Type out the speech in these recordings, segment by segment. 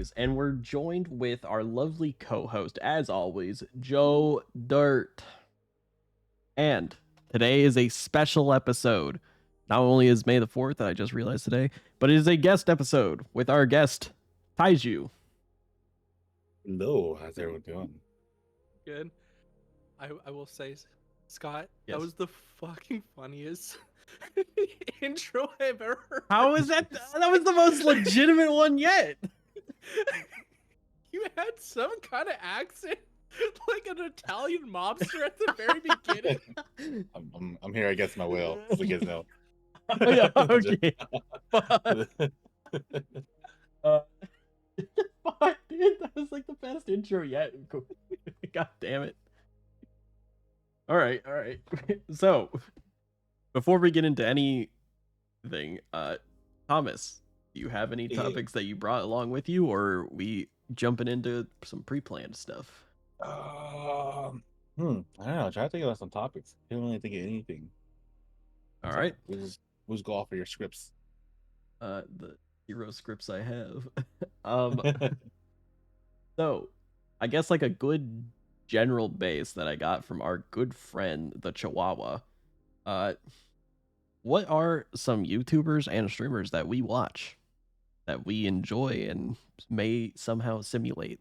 always, and we're joined with our lovely co-host, as always, Joe Dirt. And today is a special episode. Not only is May the 4th, that I just realized today, but it is a guest episode with our guest, Taiju. Hello, how's everyone doing? Good. I will say, Scott, that Yes. was the fucking funniest intro I've ever heard. How is that? That was the most legitimate one yet. You had some kind of accent, like an Italian mobster at the very beginning. I'm here against my will, so you guys know. Oh, yeah, okay. Fuck, dude, that was like the best intro yet. God damn it. All right. So, before we get into anything, Thomas, do you have any Yeah. topics that you brought along with you, or are we jumping into some pre-planned stuff? I don't know. Try to think about some topics. I don't really think of anything. All So, right. we'll just go off of your scripts. The hero scripts I have. So, I guess like a good general base that I got from our good friend the Chihuahua. What are some YouTubers and streamers that we watch that we enjoy and may somehow simulate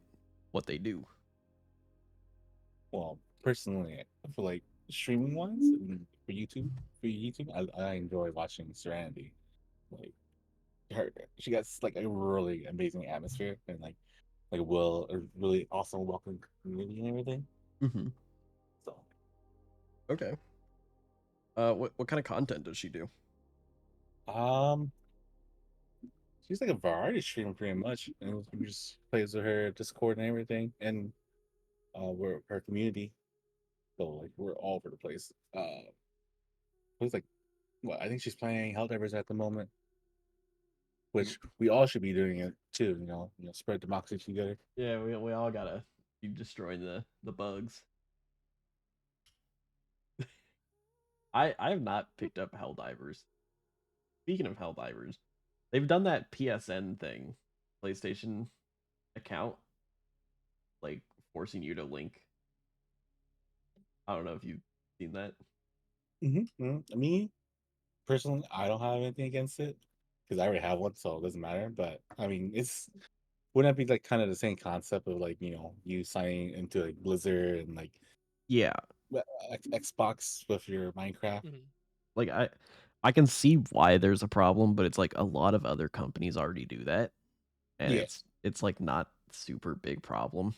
what they do? Well, personally, I feel like streaming wise for YouTube, I enjoy watching Serenity. Like she got like a really amazing atmosphere and like a really awesome welcome community and everything. Mm-hmm. So Okay. What kind of content does she do? she's like a variety streamer pretty much, and we just plays with her Discord and everything, and we're her community, so like we're all over the place. It's like, well, I think she's playing Helldivers at the moment, which we all should be doing it too. Spread democracy together. Yeah, we all gotta keep destroying the bugs. I have not picked up Helldivers. Speaking of Helldivers, they've done that PSN thing, PlayStation account, like forcing you to link. I don't know if you've seen that. Me personally, I don't have anything against it because I already have one, so it doesn't matter. But I mean, wouldn't that be like kind of the same concept of like you signing into like Blizzard and like Yeah, Xbox with your Minecraft? like I can see why there's a problem, but it's like a lot of other companies already do that, and Yeah. it's like not super big problem.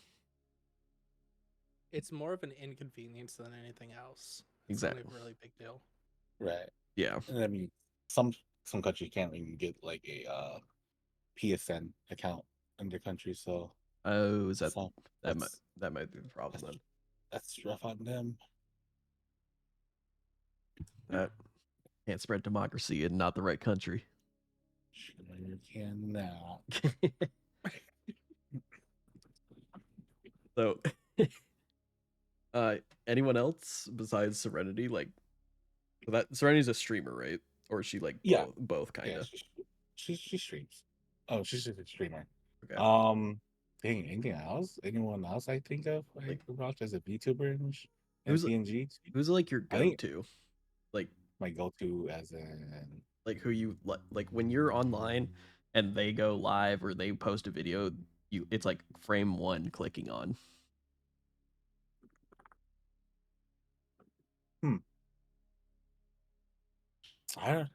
It's more of an inconvenience than anything else. It's Exactly. not a really big deal. Right. Yeah. And I mean, some countries can't even get like a PSN account in their country, so Oh, is that so that that's might be the problem then? that's rough on them. That can't spread democracy in not the right country. Sure can now. So, anyone else besides Serenity? Like, that Serenity's a streamer, right? Or is she like Yeah. both kind Yeah, of? she streams. Oh, she's just a streamer. Okay. Dang, anything else? Anyone else I think of Like, watch as a VTuber and who's PNG? who's like your I think go-to? Like, my go-to as an like who you like when you're online and they go live or they post a video, it's like frame one clicking on. I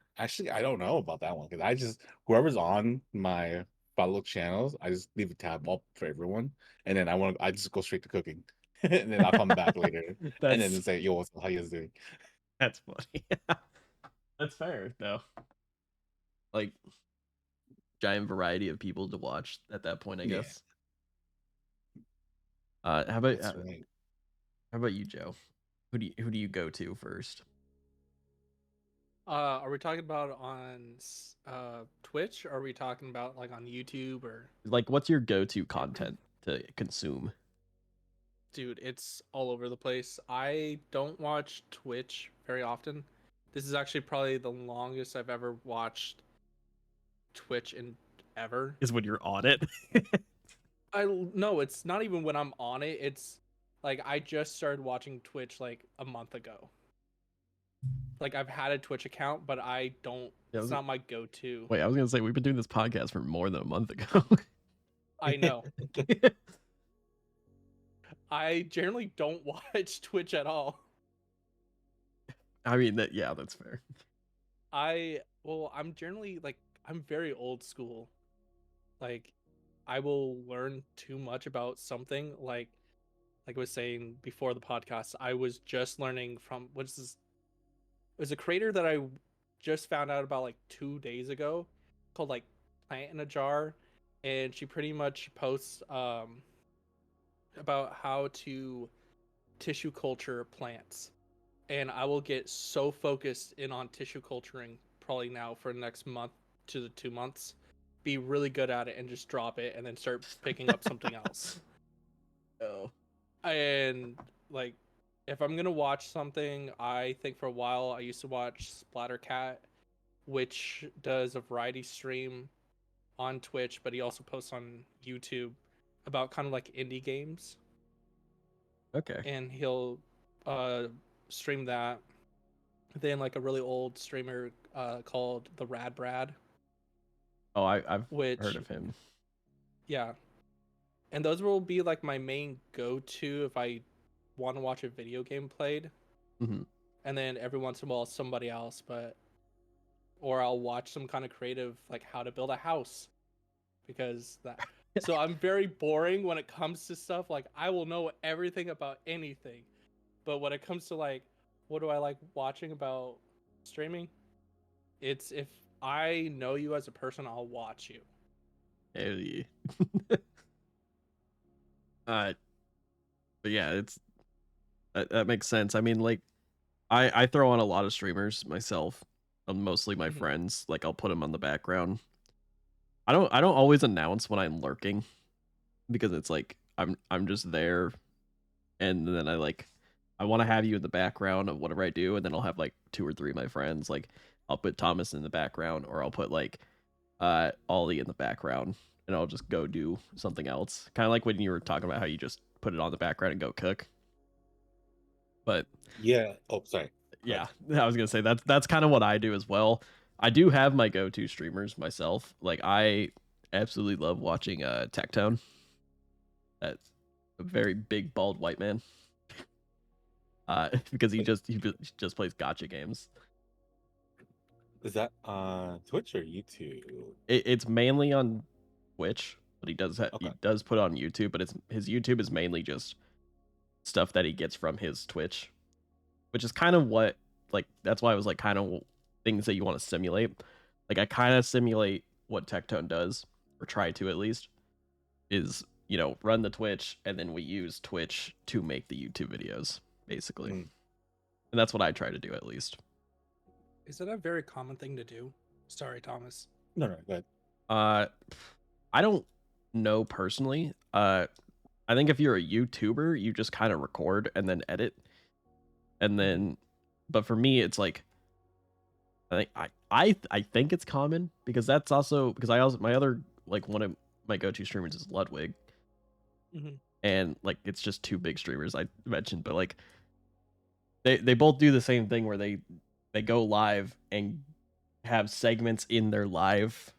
don't know about that one because I just whoever's on my follow channels, I just leave a tab up for everyone, and then I just go straight to cooking, and then I'll come back later, and then say, "Yo, how you guys doing?" That's funny. That's fair though. Like giant variety of people to watch at that point, I guess. How about you, Joe? Who do you go to first? Are we talking about on Twitch? Or are we talking about like on YouTube or? Like, what's your go-to content to consume? Dude, it's all over the place. I don't watch Twitch very often. This is actually probably the longest I've ever watched Twitch in ever. Is when you're on it. No, it's not even when I'm on it. It's like I just started watching Twitch like a month ago. Like I've had a Twitch account, but I don't. Yeah, It's not my go-to. wait, I was gonna say we've been doing this podcast for more than a month ago. I know. I generally don't watch Twitch at all. I mean that. Yeah, that's fair. I'm generally like I'm very old school. Like I will learn too much about something. Like I was saying before the podcast, I was just learning from what's this? It was a creator that I just found out about like 2 days ago, called like Plant in a Jar, and she pretty much posts about how to tissue culture plants. And I will get so focused in on tissue culturing probably now for the next month to the 2 months, be really good at it and just drop it and then start picking up something else. Oh, And like if I'm gonna watch something, I think for a while I used to watch Splattercat, which does a variety stream on Twitch, but he also posts on YouTube about kind of like indie games, okay. and he'll uh stream that. Then like a really old streamer called the Rad Brad, Oh, I've heard which of him. yeah, and those will be like my main go-to if I want to watch a video game played. Hmm. And then every once in a while somebody else, but or I'll watch some kind of creative like how to build a house, because that so I'm very boring when it comes to stuff. Like I will know everything about anything, but when it comes to like what do I like watching about streaming, it's if I know you as a person, I'll watch you. Hey. uh, but yeah, it's that makes sense. I mean, like, I throw on a lot of streamers myself. Mostly my Mhm. friends. Like, I'll put them on the background. I don't always announce when I'm lurking because it's like I'm just there, and then I want to have you in the background of whatever I do, and then I'll have like two or three of my friends. Like, I'll put Thomas in the background, or I'll put like Ollie in the background, and I'll just go do something else. Kind of like when you were talking about how you just put it on the background and go cook. But Yeah. Oh, sorry. Go yeah, ahead. I was gonna say that's kind of what I do as well. I do have my go-to streamers myself. Like I absolutely love watching Tectone. That's a very big bald white man. Because Wait, he just plays gotcha games. is that on Twitch or YouTube? It's mainly on Twitch, but he Okay. does put it on YouTube. But it's his YouTube is mainly just stuff that he gets from his Twitch, which is kind of what like that's why I was like kind of things that you want to simulate. Like I kind of simulate what Tectone does, or try to at least, is run the Twitch and then we use Twitch to make the YouTube videos basically, Mm. and that's what I try to do at least. Is that a very common thing to do? Sorry, Thomas. No, no, go ahead. Uh, I don't know personally. I think if you're a YouTuber, you just kind of record and then edit, and then, but for me, it's like I think it's common because that's also because I also my other like one of my go-to streamers is Ludwig, Mm-hmm. and like it's just two big streamers I mentioned, but like they both do the same thing where they go live and have segments in their live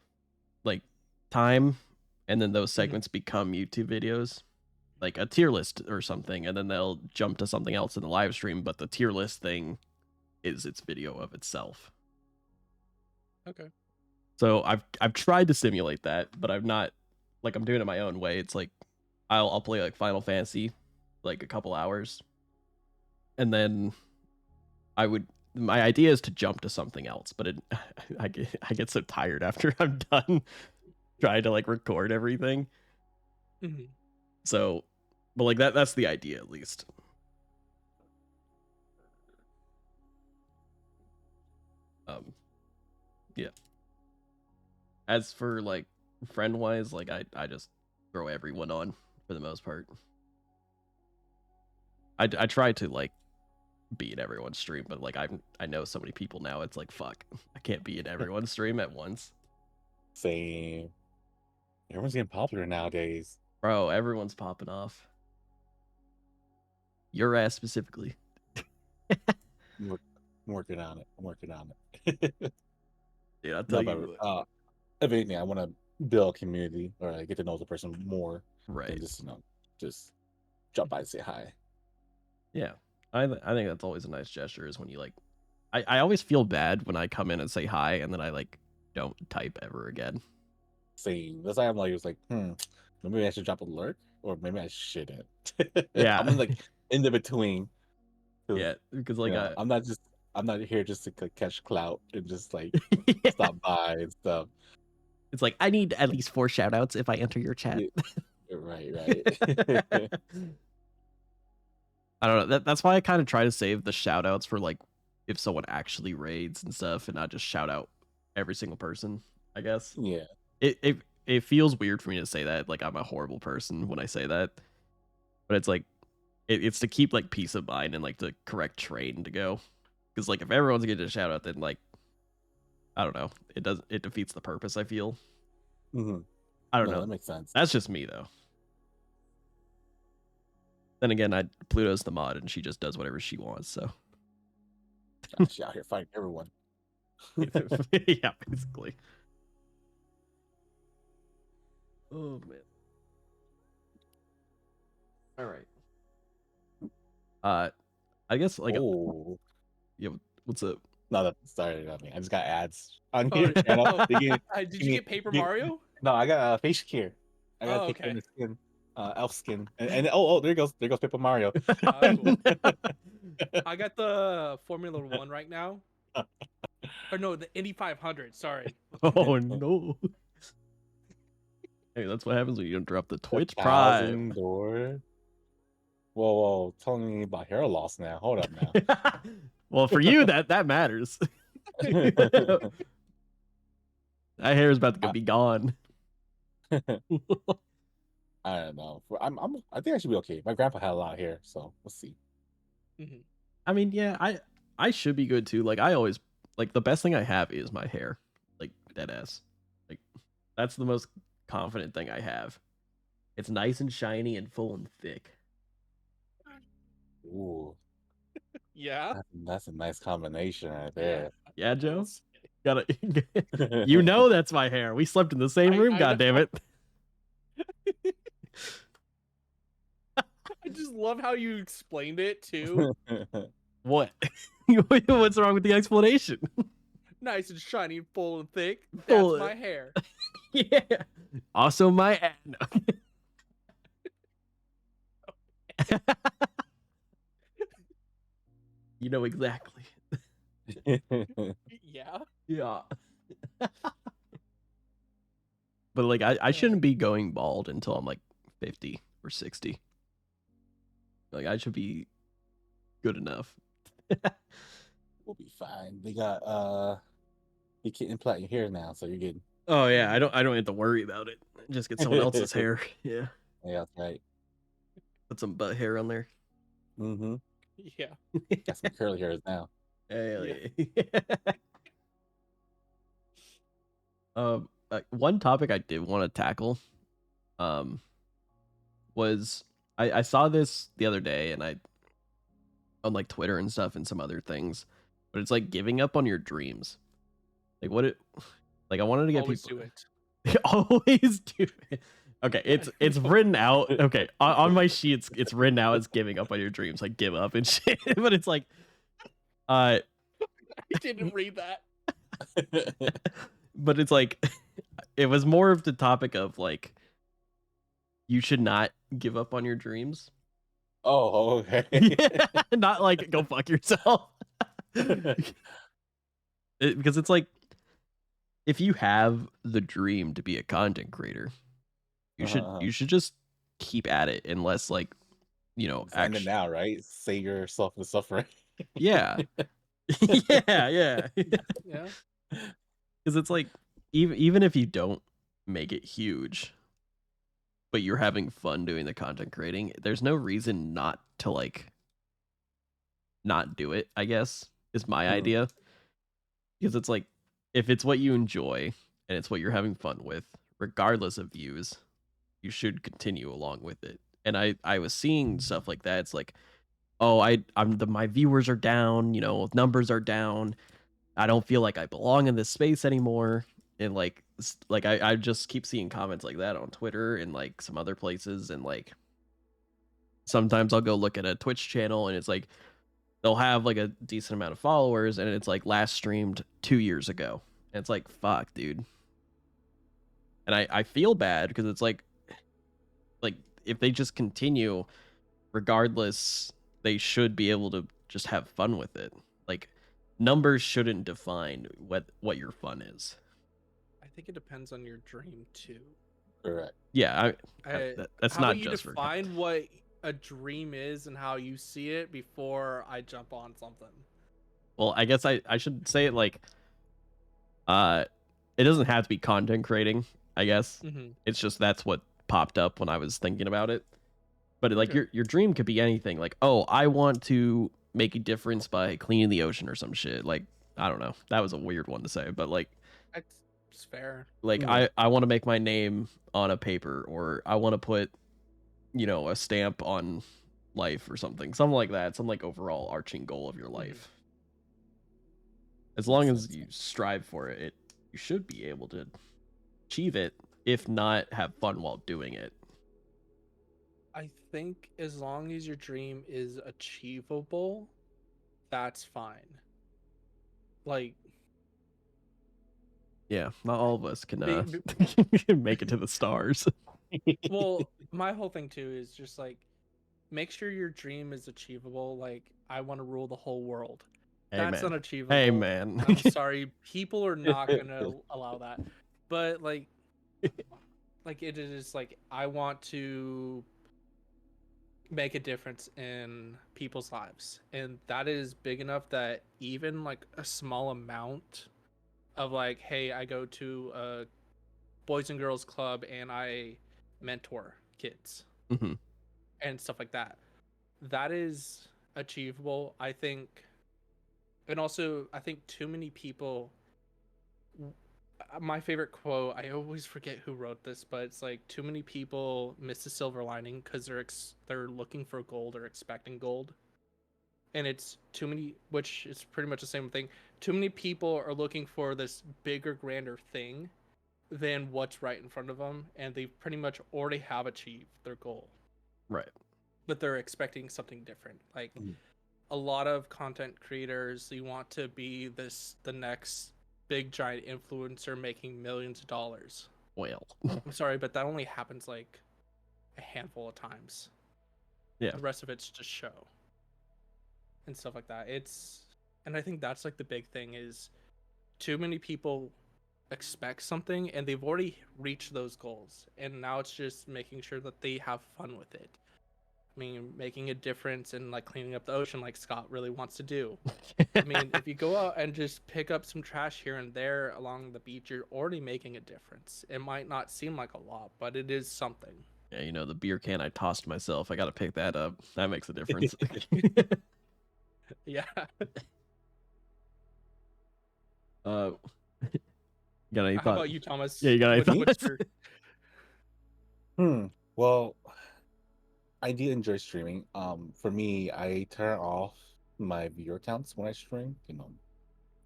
like time, and then those Mm-hmm. segments become YouTube videos, like a tier list or something, and then they'll jump to something else in the live stream, but the tier list thing is its video of itself. Okay. So I've tried to simulate that, but I've not like I'm doing it my own way. It's like I'll play like Final Fantasy like a couple hours, and then my idea is to jump to something else, but I get so tired after I'm done trying to like record everything. Mm-hmm. So, but like that's the idea at least. Um yeah. As for like friend wise, like I just throw everyone on for the most part. I try to like be in everyone's stream, but like I know so many people now. It's like fuck, I can't be in everyone's stream at once. Same. Everyone's getting popular nowadays. Bro, everyone's popping off. Your ass specifically. I'm working on it. I'm working on it. Dude, I'll tell No, but you. if anything, I want to build a community or like, get to know the person more Right. than just just drop by and say hi. Yeah. I think that's always a nice gesture is when you like I always feel bad when I come in and say hi and then I like don't type ever again. Same. That's why I'm like, it was like, maybe I should drop a lurk or maybe I shouldn't. Yeah. I'm like in the between. Yeah, because like I'm not here just to catch clout and just like yeah. stop by and stuff. It's like I need at least 4 shout outs if I enter your chat. Right. I don't know. That's why I kind of try to save the shout outs for like if someone actually raids and stuff and not just shout out every single person, I guess. Yeah. It feels weird for me to say that, like I'm a horrible person when I say that. But it's like it's to keep like peace of mind and like the correct train to go. Because like if everyone's getting a shout out, then like I don't know. It defeats the purpose, I feel. Mm-hmm. I don't know. That makes sense. That's just me though. Then again, Pluto's the mod and she just does whatever she wants, so She out here fighting everyone. yeah, basically. Oh man. All right. I guess like yeah, what's up? No, that's sorry. I mean, I just got ads on Oh, here. did you get Paper Mario? No, I got face care. I got Oh, take care of okay. the skin, elf skin, and oh, there goes Paper Mario. Cool. I got the Formula 1 right now. Or no, the Indy 500. Sorry. Oh no. Hey, that's what happens when you don't drop the Twitch Prime. $1,000. Whoa, telling me about hair loss now. Hold up now. Well, for you that matters. That hair is about to be gone. I don't know. I think I should be okay. My grandpa had a lot of hair, so let's see. Mm-hmm. I mean, yeah, I should be good too. Like I always like the best thing I have is my hair. Like dead ass. Like that's the most confident thing I have. It's nice and shiny and full and thick. Ooh, Yeah. that's a nice combination right there. Yeah, Joe. Gotta you know that's my hair. We slept in the same room, goddammit. I just love how you explained it too. What? What's wrong with the explanation? Nice and shiny, full and thick. That's Full- my hair. Yeah. Also my no. You know exactly. Yeah. Yeah. But like I shouldn't be going bald until I'm like 50 or 60. Like I should be good enough. We'll be fine. They got you can implant your hair now, so you're good. Oh yeah, I don't have to worry about it. Just get someone else's hair. Yeah. Yeah, that's right. Put some butt hair on there. Mm-hmm. Yeah. Got some curly hairs now. Hell yeah. One topic I did want to tackle was I saw this the other day and I on like Twitter and stuff and some other things, but it's like giving up on your dreams. Like what it like I wanted to get Always people do it. always do it. Okay, it's written out. Okay, on my sheet it's written out as giving up on your dreams, like give up and shit. But it's like I didn't read that. but it's like it was more of the topic of like you should not give up on your dreams. Oh, okay. Not like go fuck yourself. Because it's like if you have the dream to be a content creator, you should just keep at it unless like End it now, right? Save yourself the suffering. Yeah. yeah. Yeah. Because it's like even if you don't make it huge, but you're having fun doing the content creating, there's no reason not to like not do it, I guess, is my idea. Because it's like if it's what you enjoy and it's what you're having fun with, regardless of views, you should continue along with it. And I was seeing stuff like that. It's like, oh, my viewers are down, numbers are down. I don't feel like I belong in this space anymore. And like I just keep seeing comments like that on Twitter and like some other places. And like sometimes I'll go look at a Twitch channel and it's like they'll have like a decent amount of followers and it's like last streamed 2 years ago. And it's like, fuck, dude. And I feel bad because it's like if they just continue regardless, they should be able to just have fun with it. Like numbers shouldn't define what your fun is. I think it depends on your dream too. Correct. Yeah, that's How not about you just for define what a dream is and how you see it before I jump on something? well, I guess I should say it like it doesn't have to be content creating, I guess. Mm-hmm. It's just that's what popped up when I was thinking about it. But like Sure. your dream could be anything. Like, oh, I want to make a difference by cleaning the ocean or some shit. Like, I don't know. That was a weird one to say, but like It's fair. like Yeah. I want to make my name on a paper, or I want to put a stamp on life or something like that, some like overall arching goal of your life. As long Makes as sense. you strive for it, you should be able to achieve it, if not have fun while doing it. I think as long as your dream is achievable, that's fine. Like, Yeah, not all of us can Be- make it to the stars. well, my whole thing too is just like make sure your dream is achievable. Like, I want to rule the whole world. Hey That's man. unachievable. Hey man. I'm sorry, people are not gonna allow that. But like it is like I want to make a difference in people's lives, and that is big enough that even like a small amount of like, hey, I go to a boys and girls club and I mentor kids Mhm. and stuff like that, that is achievable, I think. And also I think too many people, my favorite quote, I always forget who wrote this, but it's like too many people miss the silver lining because they're looking for gold or expecting gold. And it's too many, which is pretty much the same thing. Too many people are looking for this bigger, grander thing than what's right in front of them, and they pretty much already have achieved their goal, Right. but they're expecting something different. Like Mhm. a lot of content creators, you want to be the next big giant influencer making millions of dollars. Well. I'm sorry, but that only happens like a handful of times. Yeah. The rest of it's just show and stuff like that. And I think that's like the big thing is too many people expect something and they've already reached those goals, and now it's just making sure that they have fun with it. I mean, making a difference in like cleaning up the ocean like Scott really wants to do. I mean, if you go out and just pick up some trash here and there along the beach, you're already making a difference. It might not seem like a lot, but it is something. Yeah, the beer can I tossed myself, I got to pick that up. That makes a difference. Yeah. You got any How thoughts? about you, Thomas? Yeah, you got any What's thoughts? your Well, I do enjoy streaming. For me, I turn off my viewer counts when I stream.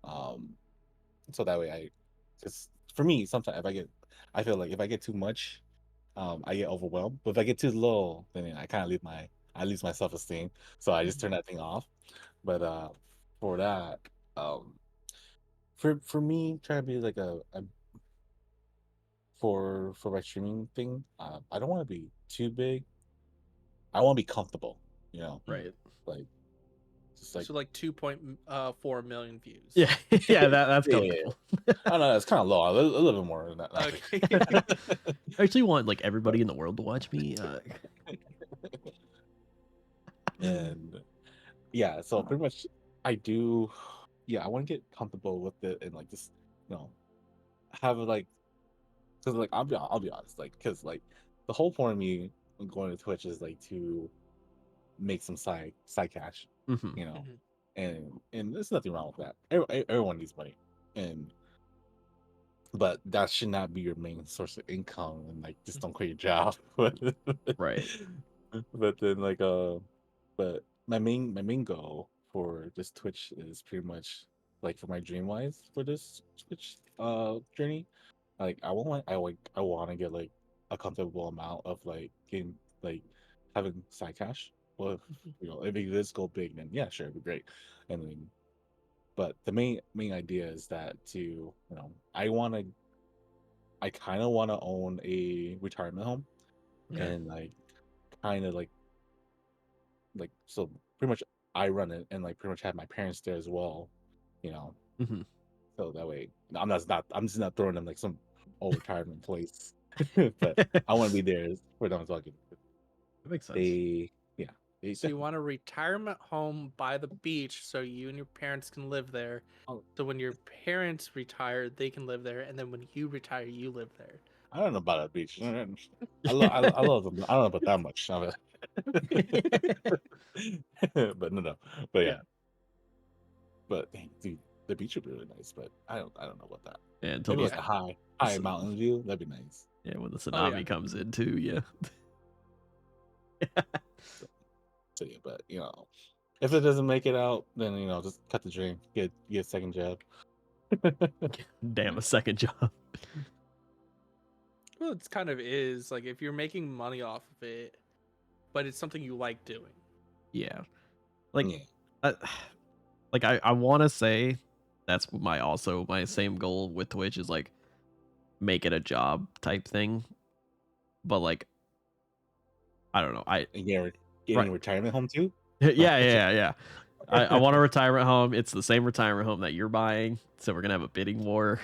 Um, so that way just for me, sometimes I feel like if I get too much, I get overwhelmed. But if I get too little, then I kind of I lose my self esteem. So I just turn that thing off. But for that, um, for me, trying to be like a for my streaming thing, I don't want to be too big. I want to be comfortable, you know, Right. like just like So like 2.4 million views. Yeah. Yeah, that's yeah. comfortable. I don't know, it's kind of low. A little bit more than that. Okay. I actually want like everybody in the world to watch me. And yeah, so pretty much I do. Yeah, I want to get comfortable with it and like just have like because like I'll be honest, like because like the whole point of me going to Twitch is like to make some side cash, Mhm. you know, Mhm. and there's nothing wrong with that. Everyone needs money, and but that should not be your main source of income, and like just don't quit your job. Right. But then but my main goal for this Twitch is pretty much like for my dream wise for this Twitch journey. Like I want to get like a comfortable amount of like getting like having side cash. Well, if it does go big, then yeah, sure, it'd be great. And then, but the main idea is that I kind of want to own a retirement home, Okay. and like kind of so pretty much I run it, and like pretty much have my parents there as well, you know. Hmm. So that way I'm just not throwing them like some old retirement place, but That I want to be there for them talking. makes sense. They yeah they So you definitely. want a retirement home by the beach so you and your parents can live there. Oh, So when your parents retire, they can live there, and then when you retire, you live there. I don't know about that beach. I love them. I don't know about that much. But no, but yeah, Yeah. but dang, dude, the beach would be really nice. But I don't know about that. Yeah, until Maybe the like a high s- mountain view. That'd be nice. yeah, when the Oh yeah. tsunami comes in too, yeah. So yeah, but if it doesn't make it out, then just cut the dream. Get a second job. Damn, a second job. Well, it's kind of is like if you're making money off of it, but it's something you like doing. Yeah. Like Yeah, uh, like I want to say that's my same goal with Twitch is like make it a job type thing. But like I don't know. and getting Right. a retirement home too. Yeah. I want a retirement home. It's the same retirement home that you're buying. So we're gonna have a bidding war.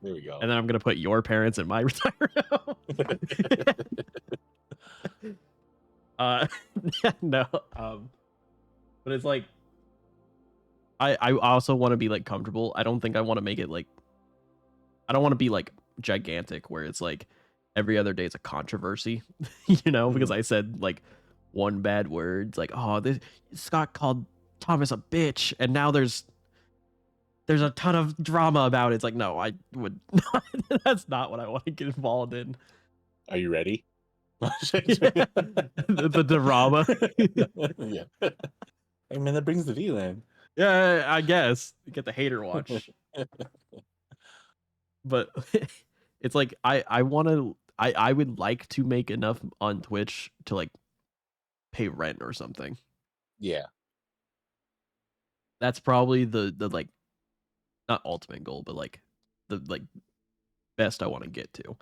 There we And go. then I'm gonna put your parents in my retirement home. uh no. But it's like I also want to be like comfortable. I don't think I want to make it like I don't want to be like gigantic where it's like every other day it's a controversy, because Mhm. I said like one bad word. It's like, oh, Scott called Thomas a bitch, and now there's a ton of drama about it. It's like, no, I would not. That's not what I want to get involved in. Are you ready? The drama. Yeah. Hey man, that brings the view in. Yeah, I guess get the hater watch, but it's like I want to. I would like to make enough on Twitch to like pay rent or something. Yeah. That's probably the like not ultimate goal, but like the like best I want to get to.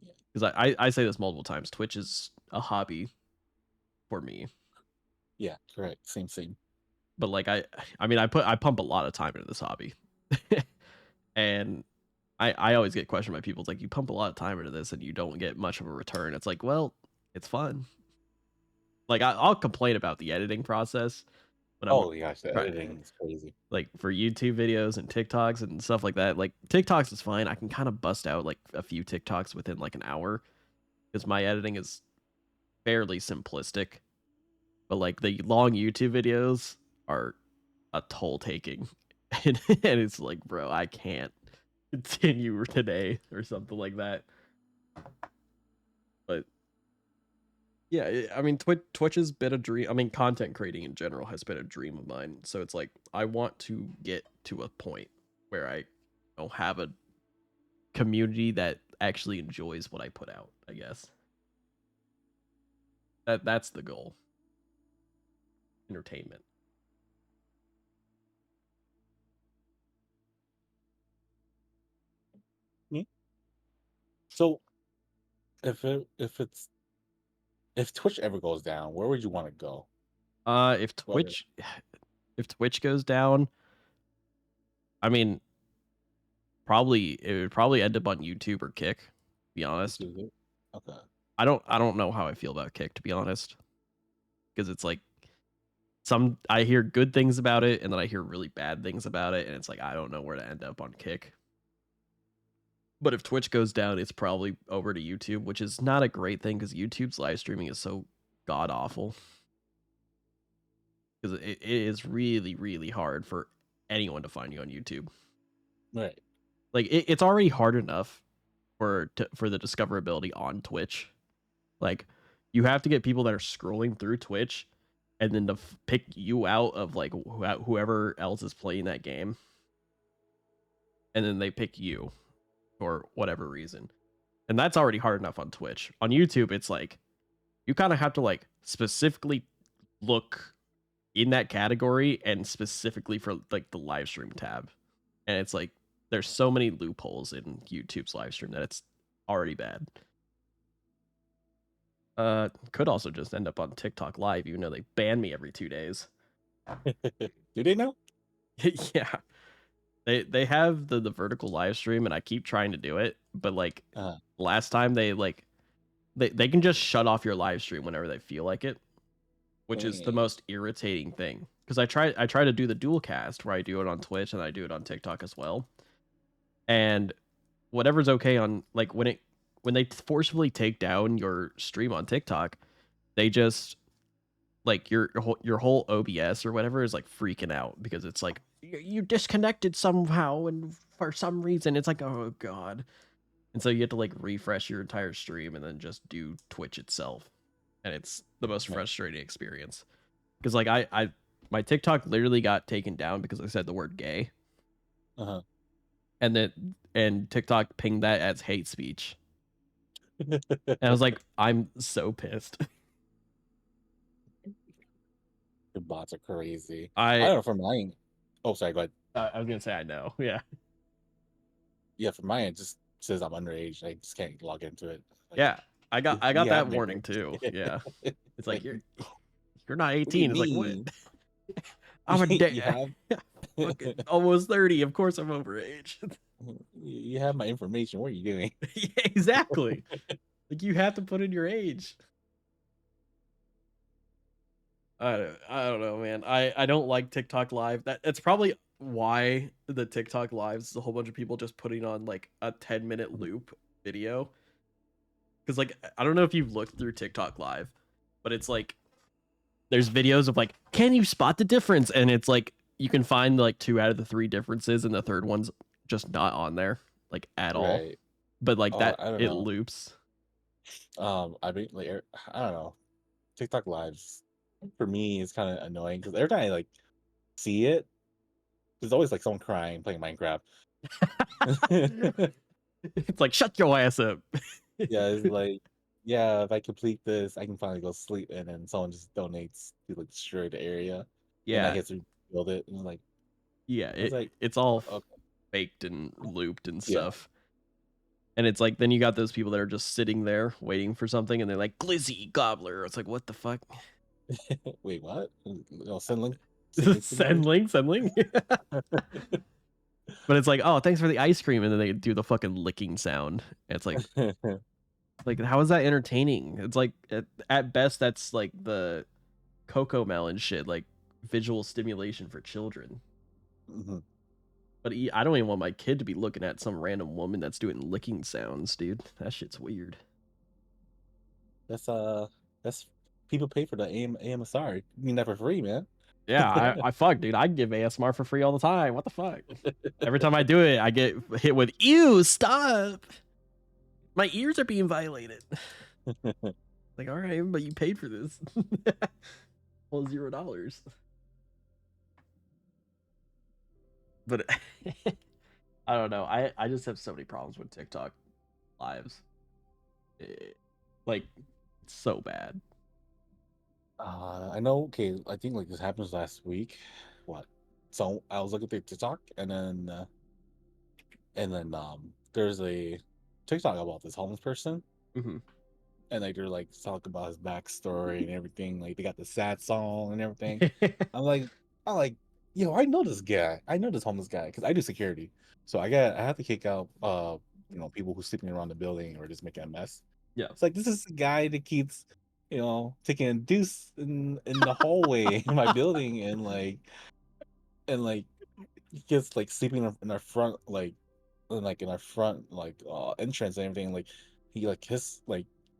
Yeah. Because I say this multiple times. Twitch is a hobby for me, Yeah. Correct. Same. but like I mean I pump a lot of time into this hobby, and I always get questioned by people. It's like you pump a lot of time into this and you don't get much of a return. It's like, well, it's fun. Like I'll complain about the editing process when I'm Oh gosh, the trying editing is crazy. like for YouTube videos and TikToks and stuff like that. Like TikToks is fine. I can kind of bust out like a few TikToks within like an hour because my editing is fairly simplistic. But like the long YouTube videos are a toll taking. And it's like, bro, I can't continue today or something like that. But yeah, I mean, Twitch has been a dream. I mean, content creating in general has been a dream of mine. So it's like I want to get to a point where I have a community that actually enjoys what I put out. I guess that's the goal. Entertainment. Yeah. So if Twitch ever goes down, where would you want to go? If Whether Twitch goes down, I mean, probably it would probably end up on YouTube or Kick. To be honest, okay. I don't know how I feel about Kick, to be honest, because it's like I hear good things about it and then I hear really bad things about it, and it's like I don't know where to end up on Kick. But if Twitch goes down, it's probably over to YouTube, which is not a great thing because YouTube's live streaming is so god awful. Because it is really, really hard for anyone to find you on YouTube. Right. like it's already hard enough for the discoverability on Twitch. Like you have to get people that are scrolling through Twitch and then to pick you out of like whoever else is playing that game, and then they pick you for whatever reason. And that's already hard enough on Twitch. On YouTube, it's like you kind of have to like specifically look in that category and specifically for like the live stream tab. And it's like there's so many loopholes in YouTube's live stream that it's already bad. Could also just end up on TikTok Live, even though they ban me every 2 days. Do they know? Yeah. They have the vertical live stream and I keep trying to do it, but like last time they can just shut off your live stream whenever they feel like it, which is the most irritating thing. Because I try to do the dual cast where I do it on Twitch and I do it on TikTok as well. And whatever's okay on like when they forcibly take down your stream on TikTok, they just like your whole OBS or whatever is like freaking out because it's like you disconnected somehow and for some reason it's like, oh god. And so you have to like refresh your entire stream and then just do Twitch itself. And it's the most frustrating experience. Because like I my TikTok literally got taken down because I said the word gay. Uh-huh. And TikTok pinged that as hate speech. And I was like, I'm so pissed. The bots are crazy. I don't know for mine. Oh, sorry, go ahead. I was gonna say I know. Yeah. Yeah, for mine it just says I'm underage. I just can't log into it. Like, yeah. I got that warning too. information. Yeah. It's like you're not What do you 18. It's like mean? what? I'm a You have almost 30. Of course I'm overage. you have my information. What are you doing? Yeah, exactly. Like you have to put in your age. I don't know, man. I don't like TikTok Live. That's probably why the TikTok Lives is a whole bunch of people just putting on like a 10-minute loop video. Because like I don't know if you've looked through TikTok Live, but it's like there's videos of like, can you spot the difference? And it's like you can find like 2 out of the 3 differences, and the third one's just not on there like at all. But like that it loops. I mean, like I don't know. TikTok Lives for me is kind of annoying because every time I like see it, there's always like someone crying playing Minecraft. It's like shut your ass up. Yeah, it's like, yeah, if I complete this, I can finally go sleep, and then someone just donates to like destroy the area. And I Yeah. get to build it, and like, Yeah, it's like it's all okay. faked and looped and Yeah. stuff. And it's like then you got those people that are just sitting there waiting for something, and they're like glizzy gobbler. It's like what the fuck? Wait, what? No, send link. Send link. But it's like, oh, thanks for the ice cream, and then they do the fucking licking sound. And it's like how is that entertaining? It's like at best that's like the Coco Melon shit, like visual stimulation for children. Mhm. But I don't even want my kid to be looking at some random woman that's doing licking sounds, dude. That shit's weird. That's people pay for the AMSR. You mean that for free, man? Yeah, I fuck, dude. I give ASMR for free all the time. What the fuck? Every time I do it, I get hit with ew, stop. My ears are being violated. Like, all right, but you paid for this. Well, $0. But I don't know. I just have so many problems with TikTok lives. Like, it's so bad. I know. Okay, I think like this happens last week. What? So I was looking at TikTok, and then there's a TikTok about this homeless person, Mm-hmm. and like they're like talking about his backstory and everything. Like they got the sad song and everything. I'm like, yo, I know this guy. I know this homeless guy because I do security. So I have to kick out people who's sleeping around the building or just making a mess. Yeah. It's like this is the guy that keeps taking a deuce in the hallway in my building, and like he gets like sleeping in our front in our front entrance and everything. Like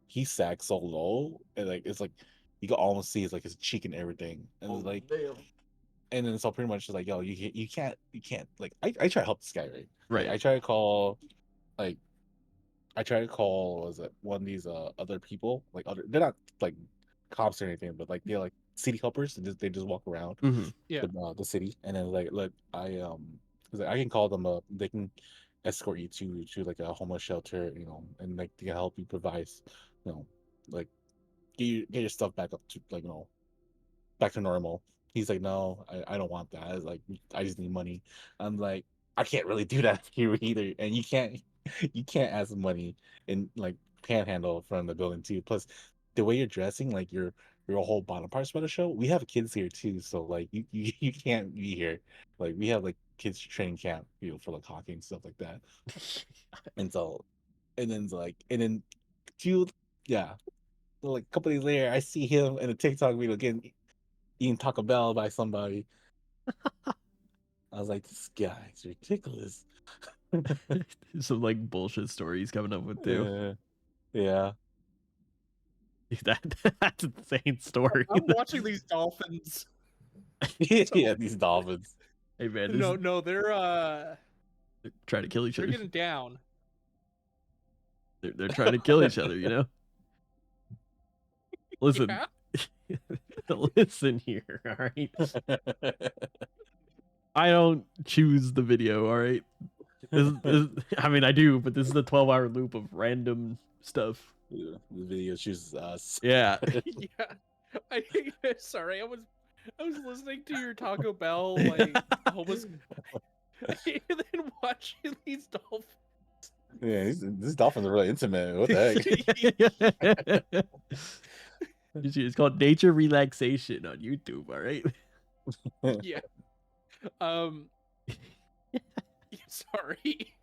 he sags so low, and like it's like you can almost see it's like his cheek and everything, and it's like damn. and then so pretty much it's like, yo, you can't like I try to help this guy, right? Like, Right. I try to call like was it one of these other people, like other, they're not like cops or anything, but like they're like city helpers, and they just walk around Hmm. Yeah. the city, and then like, look, cause I can call them up, they can escort you to like a homeless shelter, and like they can help you provide, like get your stuff back up to, like, back to normal. He's like, no, I don't want that. I was like, I just need money. I'm like, I can't really do that here either. And you can't ask money and like panhandle from the building too. Plus, the way you're dressing, like your whole bottom part's about to show. We have kids here too, so like you can't be here. Like we have like kids training camp, for like hockey and stuff like that. And so, and then few, yeah. So, like a couple days later, I see him in a TikTok video getting eating Taco Bell by somebody. I was like, this guy's ridiculous. Some like bullshit stories coming up with too. Yeah. That's an insane story. I'm watching these dolphins. Yeah, these dolphins. Hey man, No, they're trying to kill each they're other. getting down. They're trying to kill each other, you know? Listen. Yeah? Listen here, all right? I don't choose the video, all right? I mean, I do, but this is a 12-hour loop of random stuff. Yeah, the video chooses us. Yeah. Yeah. Sorry, I was listening to your Taco Bell like homeless and then watching these dolphins. Yeah, these dolphins are really intimate. What the heck? It's called Nature Relaxation on YouTube, all right? Yeah. Sorry.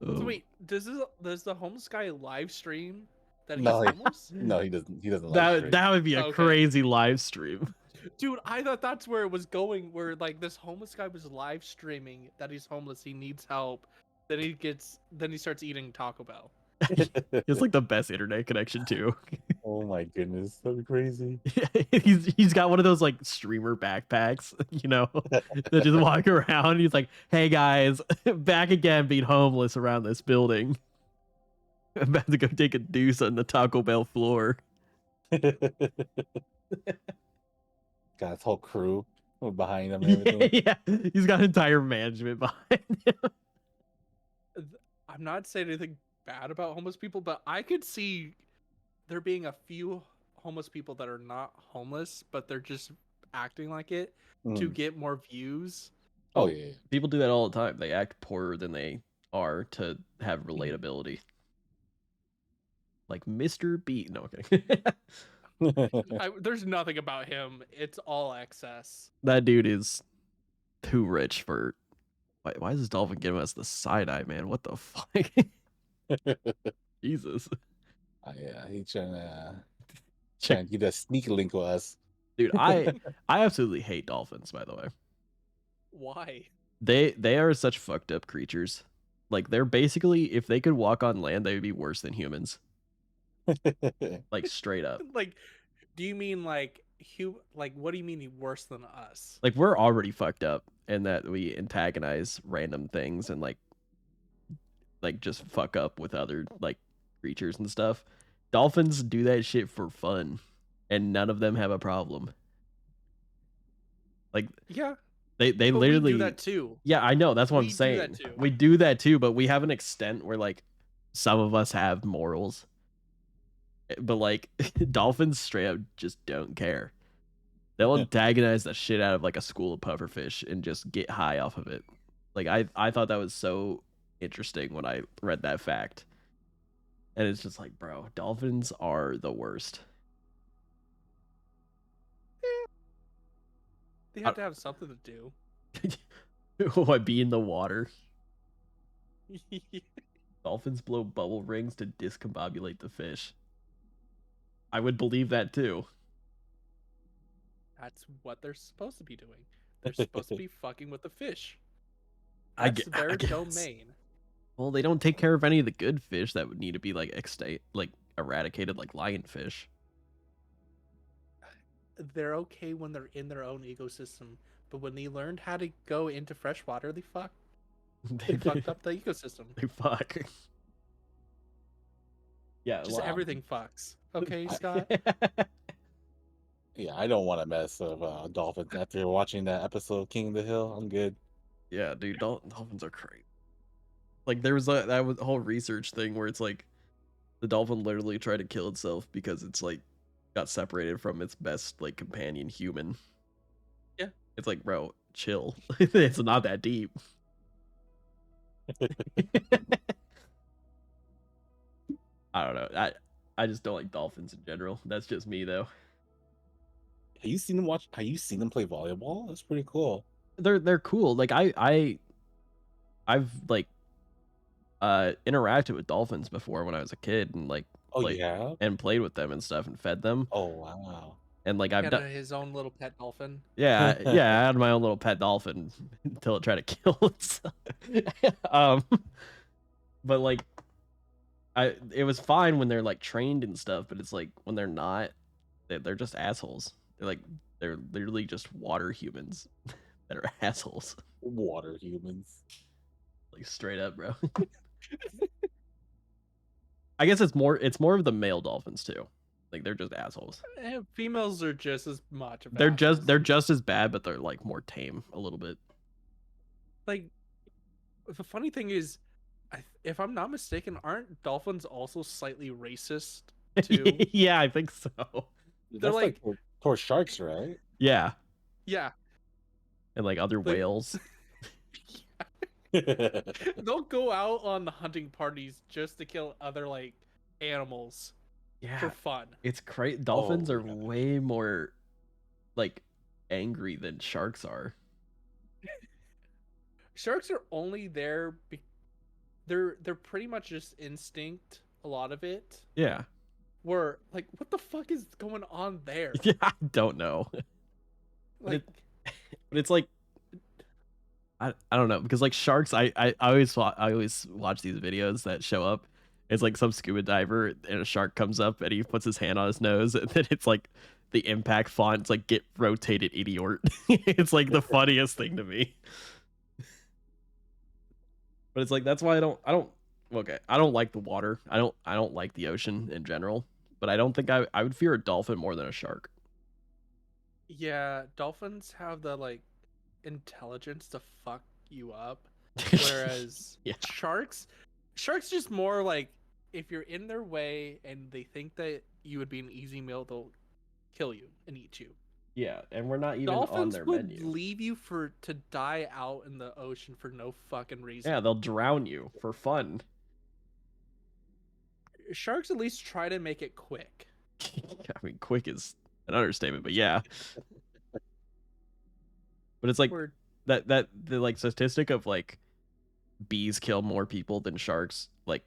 So wait, does the homeless guy live stream that he's homeless? No, he doesn't. He doesn't. Live that would be a crazy live stream. Dude, I thought that's where it was going. Where like this homeless guy was live streaming that he's homeless, he needs help. Then he starts eating Taco Bell. It's like the best internet connection too. Oh my goodness, that'd be crazy. He's got one of those like streamer backpacks, that just walk around. He's like, "Hey guys, back again, being homeless around this building. I'm about to go take a deuce on the Taco Bell floor." Got his whole crew behind him and everything. Yeah, he's got entire management behind him. I'm not saying anything bad about homeless people, but I could see there being a few homeless people that are not homeless, but they're just acting like it to get more views. Oh yeah. People do that all the time. They act poorer than they are to have relatability. Like Mr. B. No, okay. There's nothing about him. It's all excess. That dude is too rich for. Why is this dolphin giving us the side eye, man? What the fuck? Jesus. Yeah, he's trying to get a sneaky link with us. Dude, I absolutely hate dolphins, by the way. Why? They are such fucked up creatures. Like, they're basically, if they could walk on land, they would be worse than humans. Like, straight up. Like, do you mean like what do you mean worse than us? Like, we're already fucked up in that we antagonize random things and like just fuck up with other like creatures and stuff. Dolphins do that shit for fun, and none of them have a problem. Like, yeah, they literally we do that too. Yeah, I know. That's what I'm saying. We do that too, but we have an extent where like some of us have morals. But like dolphins straight up just don't care. They'll antagonize the shit out of like a school of pufferfish and just get high off of it. Like I thought that was so interesting when I read that fact. And it's just like, bro, dolphins are the worst. They have to have something to do. What, be in the water? Dolphins blow bubble rings to discombobulate the fish. I would believe that too. That's what they're supposed to be doing. They're supposed to be fucking with the fish. I That's their domain. Well, they don't take care of any of the good fish that would need to be like eradicated, like lionfish. they're okay when they're in their own ecosystem, but when they learned how to go into fresh water, they fucked up the ecosystem. They fuck. Yeah, Just everything fucks. Okay, I- Scott. Yeah, I don't want to mess with dolphins after watching that episode of King of the Hill. I'm good. Yeah, dude, dolphins are crazy. Like there was that was whole research thing where it's like the dolphin literally tried to kill itself because it's like got separated from its best like companion human. Yeah. It's like, bro, chill. It's not that deep. I don't know. I just don't like dolphins in general. That's just me though. Have you seen them watch? Have you seen them play volleyball? That's pretty cool. They're cool. Like I've like interacted with dolphins before when I was a kid and like Oh played yeah. and played with them and stuff and fed them. Oh wow. And like He I've had done his own little pet dolphin. yeah, I had my own little pet dolphin until it tried to kill itself. um but like it was fine when they're like trained and stuff, but it's like when they're not, they're just assholes. They're literally just water humans that are assholes. Water humans. Like straight up, bro. I guess it's more of the male dolphins too. Like they're just assholes. Females are just as much. Of They're assholes. just as bad, but they're like more tame a little bit. Like the funny thing is, if I'm not mistaken, aren't dolphins also slightly racist too? Yeah, I think so. That's like towards sharks, right? Yeah, Yeah, and like other whales. they'll go out on hunting parties just to kill other like animals Yeah, for fun. it's crazy. Dolphins Oh, are yeah. way more like angry than sharks are. Sharks are only there. They're pretty much just instinct. A lot of it. Yeah. Where like, what the fuck is going on there? Yeah, I don't know. Like, But it's like I don't know because like sharks I always watch these videos that show up. It's like some scuba diver and a shark comes up and he puts his hand on his nose and then it's like the impact font's like get rotated idiot. It's like the funniest thing to me. But it's like that's why I don't I don't like the water. I don't like the ocean in general, but I don't think I would fear a dolphin more than a shark. yeah, dolphins have the like intelligence to fuck you up, whereas Yeah. sharks just more like if you're in their way and they think that you would be an easy meal, they'll kill you and eat you. Yeah, and we're not even on Dolphins their would menu. leave you to die out in the ocean for no fucking reason. Yeah, they'll drown you for fun. Sharks at least try to make it quick. I mean, quick is an understatement, but yeah. But it's like Where the like statistic of like bees kill more people than sharks. Like,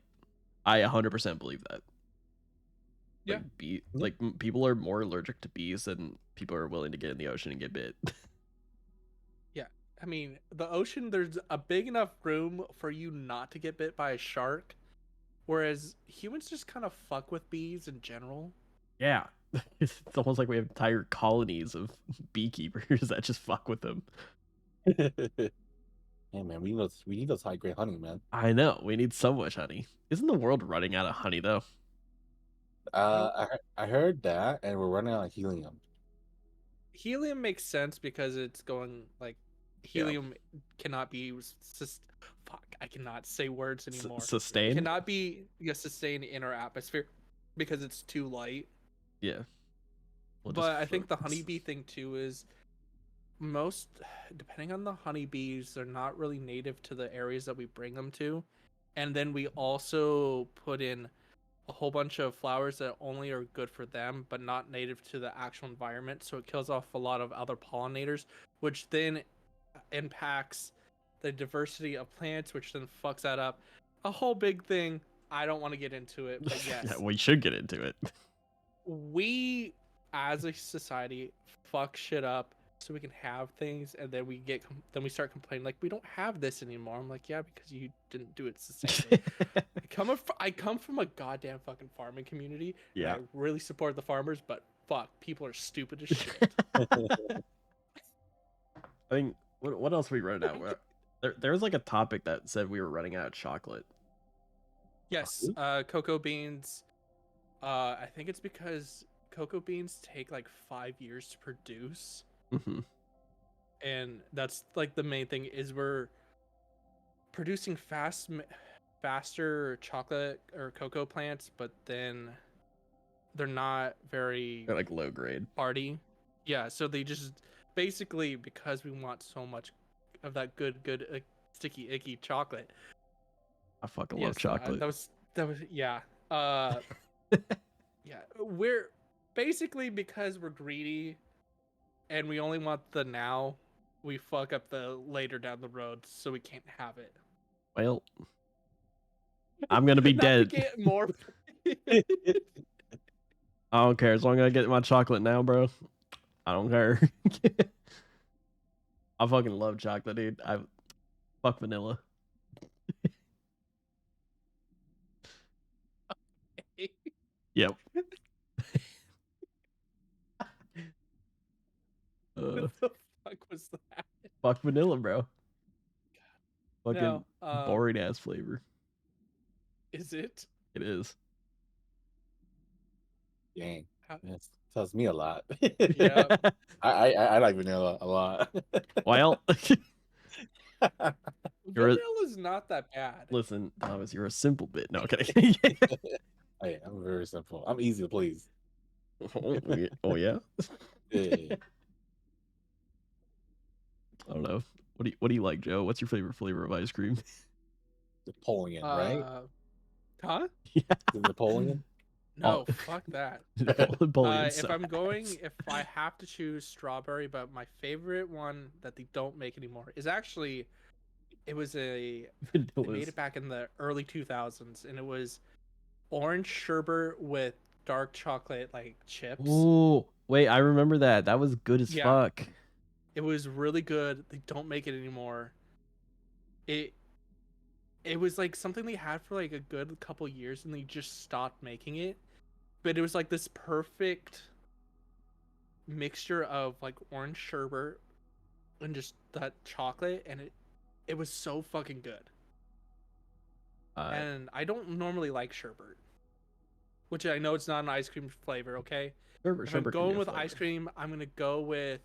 I 100% believe that. Yeah. Like people are more allergic to bees than people are willing to get in the ocean and get bit. yeah, I mean the ocean. There's a big enough room for you not to get bit by a shark, whereas humans just kind of fuck with bees in general. Yeah. It's almost like we have entire colonies of beekeepers that just fuck with them. Hey man, we need those high grade honey, man. I know. We need so much honey. Isn't the world running out of honey though? I heard that, and we're running out of helium. Helium makes sense because it's going like helium cannot be fuck. I cannot say words anymore. It Sustained? cannot be sustained in our atmosphere because it's too light. Yeah. But I think the honeybee thing too is most depending on the honeybees, they're not really native to the areas that we bring them to. And then we also put in a whole bunch of flowers that only are good for them, but not native to the actual environment. So it kills off a lot of other pollinators, which then impacts the diversity of plants, which then fucks that up. A whole big thing. I don't want to get into it, but yes. Yeah, we should get into it. We, as a society, fuck shit up so we can have things, and then then we start complaining like we don't have this anymore. I'm like, yeah, because you didn't do it sustainably. I come from a goddamn fucking farming community. Yeah. And I really support the farmers, but fuck, people are stupid as shit. I think what else are we running out? There was like a topic that said we were running out of chocolate. Yes, cocoa beans. I think it's because cocoa beans take like 5 years to produce. Mm-hmm. And that's like the main thing is we're producing faster chocolate or cocoa plants, but then they're not very They're like low grade. hardy. Yeah, so they just basically, because we want so much of that good sticky icky chocolate. I fucking love chocolate. That was yeah. Yeah, we're basically, because we're greedy and we only want the now, we fuck up the later down the road, so we can't have it. Well, I'm gonna be Not dead. to get more. I don't care as long as I get my chocolate now, bro. I don't care. I fucking love chocolate, dude. I fuck vanilla. Yep. What the fuck was that? Fuck vanilla, bro. Fucking No, boring ass flavor. Is it? It is. Dang, that tells me a lot. Yeah. I like vanilla a lot. Well, Vanilla's not that bad. Listen, Thomas, you're a simple bit. No, okay. I'm very simple. I'm easy to please. Oh yeah. Yeah. I don't know. What do you like, Joe? What's your favorite flavor of ice cream? Napoleon, right? Huh? Yeah. Is it Napoleon? No, fuck that. Napoleon. If I have to choose strawberry, but my favorite one that they don't make anymore is actually, they made it back in the early 2000s, and it was orange sherbet with dark chocolate like chips. Oh, wait, I remember that. That was good as fuck. It was really good. They don't make it anymore. It was like something they had for like a good couple years, and they just stopped making it. But it was like this perfect mixture of like orange sherbet and just that chocolate, and it was so fucking good. And I don't normally like sherbet, which I know it's not an ice cream flavor. Okay, if I'm going with ice cream, I'm gonna go with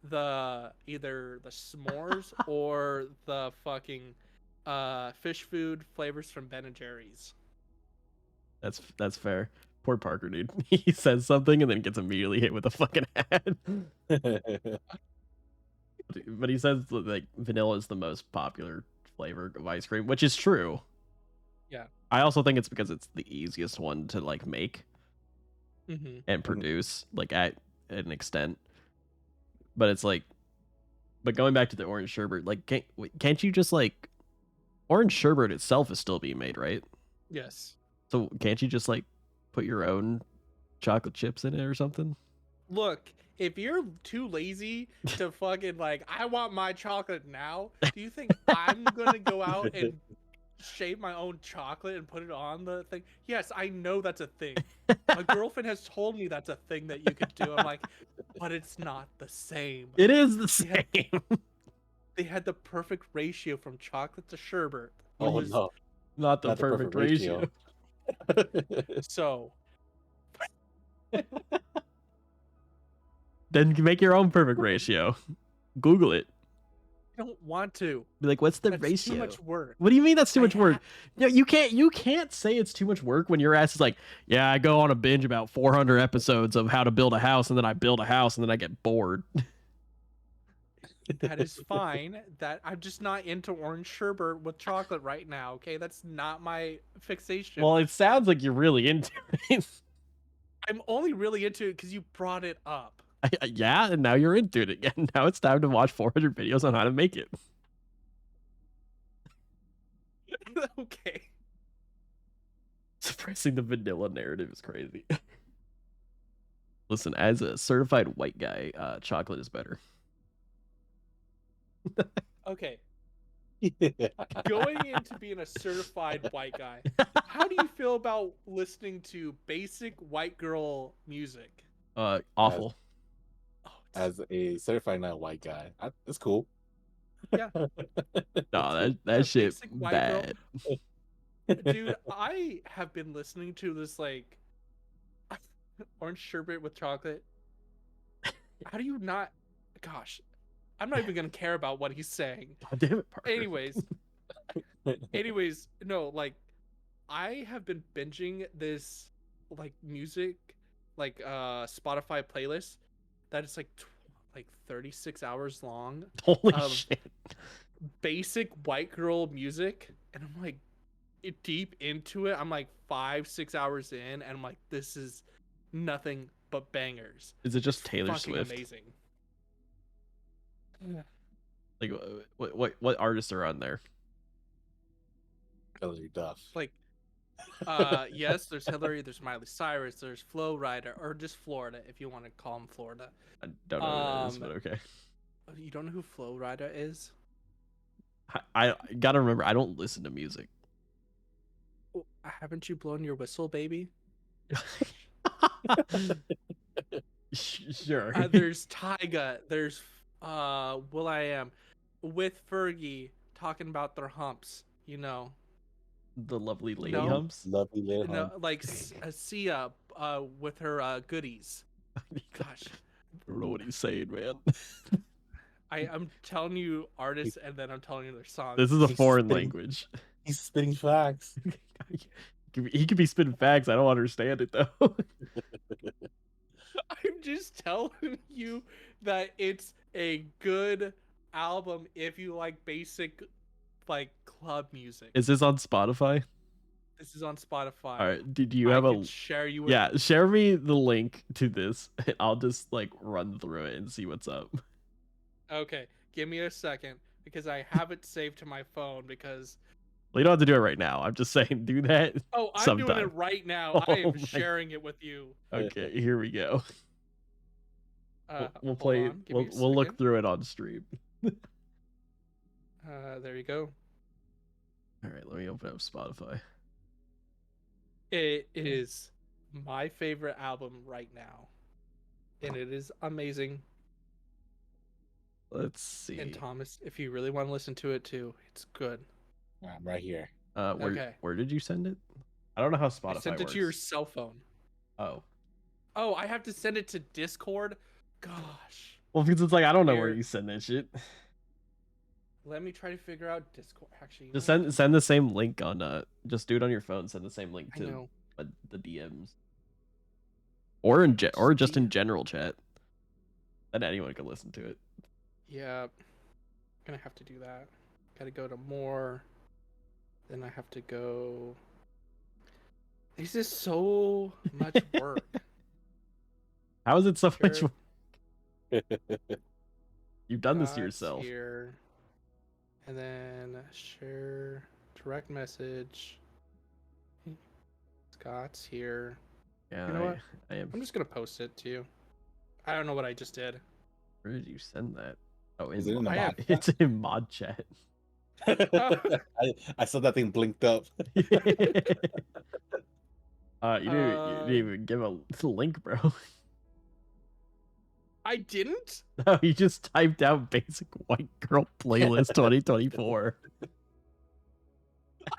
either the s'mores or the fucking fish food flavors from Ben and Jerry's. That's fair. Poor Parker, dude. He says something and then gets immediately hit with a fucking ad. But he says like vanilla is the most popular flavor of ice cream, which is true. Yeah. I also think it's because it's the easiest one to like make and produce like at an extent. But it's like, but going back to the orange sherbet, like can't you just like, orange sherbet itself is still being made, right? Yes. So can't you just like put your own chocolate chips in it or something? Look, if you're too lazy to fucking like, I want my chocolate now, do you think I'm gonna go out and shape my own chocolate and put it on the thing? Yes, I know that's a thing. My girlfriend has told me that's a thing that you could do. I'm like, but it's not the same. It is the same. They had the perfect ratio from chocolate to sherbet. Oh no, not the perfect ratio. So then make your own perfect ratio. Google it. I don't want to. Be like, what's the That's ratio? too much work. What do you mean that's too much work? No, you can't say it's too much work when your ass is like, yeah, I go on a binge about 400 episodes of how to build a house, and then I build a house, and then I get bored. That is fine. That I'm just not into orange sherbet with chocolate right now. Okay, that's not my fixation. Well, it sounds like you're really into it. I'm only really into it because you brought it up. Yeah, and now you're into it again. Now it's time to watch 400 videos on how to make it. Okay. Suppressing the vanilla narrative is crazy. Listen, as a certified white guy, chocolate is better. Okay, going into being a certified white guy, how do you feel about listening to basic white girl music? Awful. Oh, As a certified not white guy, it's cool. yeah, No, It's that shit basic white girl. bad. Dude, I have been listening to this like orange sherbet with chocolate. How do you not? Gosh, I'm not even gonna care about what he's saying. God damn it, Parker. Anyways, anyways, no, like I have been binging this like music, like Spotify playlist that is like 36 hours long Holy of shit. basic white girl music, and I'm like deep into it. I'm like 5-6 hours in, and I'm like, this is nothing but bangers. Is it just It's Taylor fucking Swift? amazing. Like, what artists are on there? Hilary Duff. Like, yes, there's Hillary, there's Miley Cyrus, there's Flo Rida, or just Florida if you want to call him Florida. I don't know who that is, but okay. You don't know who Flo Rida is? I gotta remember, I don't listen to music. Oh, haven't you blown your whistle, baby? Sure. There's Tyga, there's Will I Am, with Fergie talking about their humps. You know, The lovely lady No. humps. Lovely little no, hump. like Sia, with her goodies. Gosh, I don't know what he's saying, man. I'm telling you artists, and then I'm telling you their songs. This is a He's foreign spitting- language. He's spitting facts. He could be spitting facts. I don't understand it though. I'm just telling you that it's a good album if you like basic, like club music. Is this on Spotify? This is on Spotify. All right. Did you I have a? could share you with Yeah, share me the link to this. And I'll just like run through it and see what's up. Okay, give me a second because I have it saved to my phone because Well, you don't have to do it right now. I'm just saying, do that. I'm doing sometime. it right now. I Oh am my- sharing it with you. Okay, here we go. We'll Hold play. on, give me a We'll look second. through it on stream. There you go. All right, let me open up Spotify. It is my favorite album right now, and it is amazing. Let's see. And Thomas, if you really want to listen to it too, it's good. I'm right here. Where did you send it? I don't know how Spotify I sent it works. to your cell phone. Oh, Oh, I have to send it to Discord? Gosh. well, because it's like I don't know where Here. you send that shit. Let me try to figure out Discord. Actually, you Just know what? send the same link on just do it on your phone. Send the same link I to know. the DMs, or or just in DM. general chat. Then anyone can listen to it. Yeah. Gonna have to do that. Gotta go to more. Then I have to go. This is so much work. How is it so much? Sure. You've done this to Scott's yourself. Here. And then share direct message. Scott's here. Yeah, You know what? I am. I'm just gonna post it to you. I don't know what I just did. Where did you send that? Oh, Is it in the I mod? have- it's in mod chat. I saw that thing blinked up. You didn't even give a link, bro. I didn't? No, you just typed out basic white girl playlist 2024.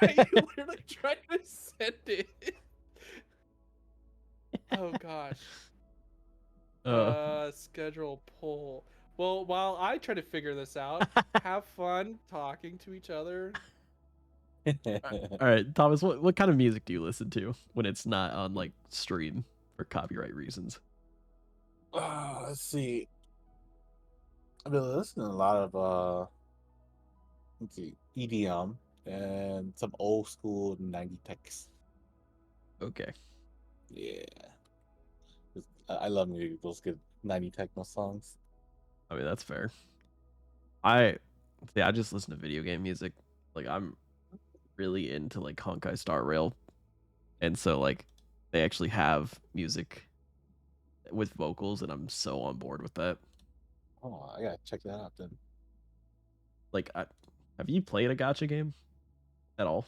I literally tried to send it. Oh gosh. Schedule poll. Well, while I try to figure this out, have fun talking to each other. All right, Thomas, what kind of music do you listen to when it's not on like stream for copyright reasons? Let's see. I've been listening to a lot of let's see, EDM and some old school 90 techs. Okay. Yeah. I love music, those good 90 techno songs. I mean, that's fair. I just listen to video game music. Like, I'm really into like Honkai Star Rail, and so like they actually have music with vocals, and I'm so on board with that. Oh, I gotta check that out then. Like, have you played a gacha game at all?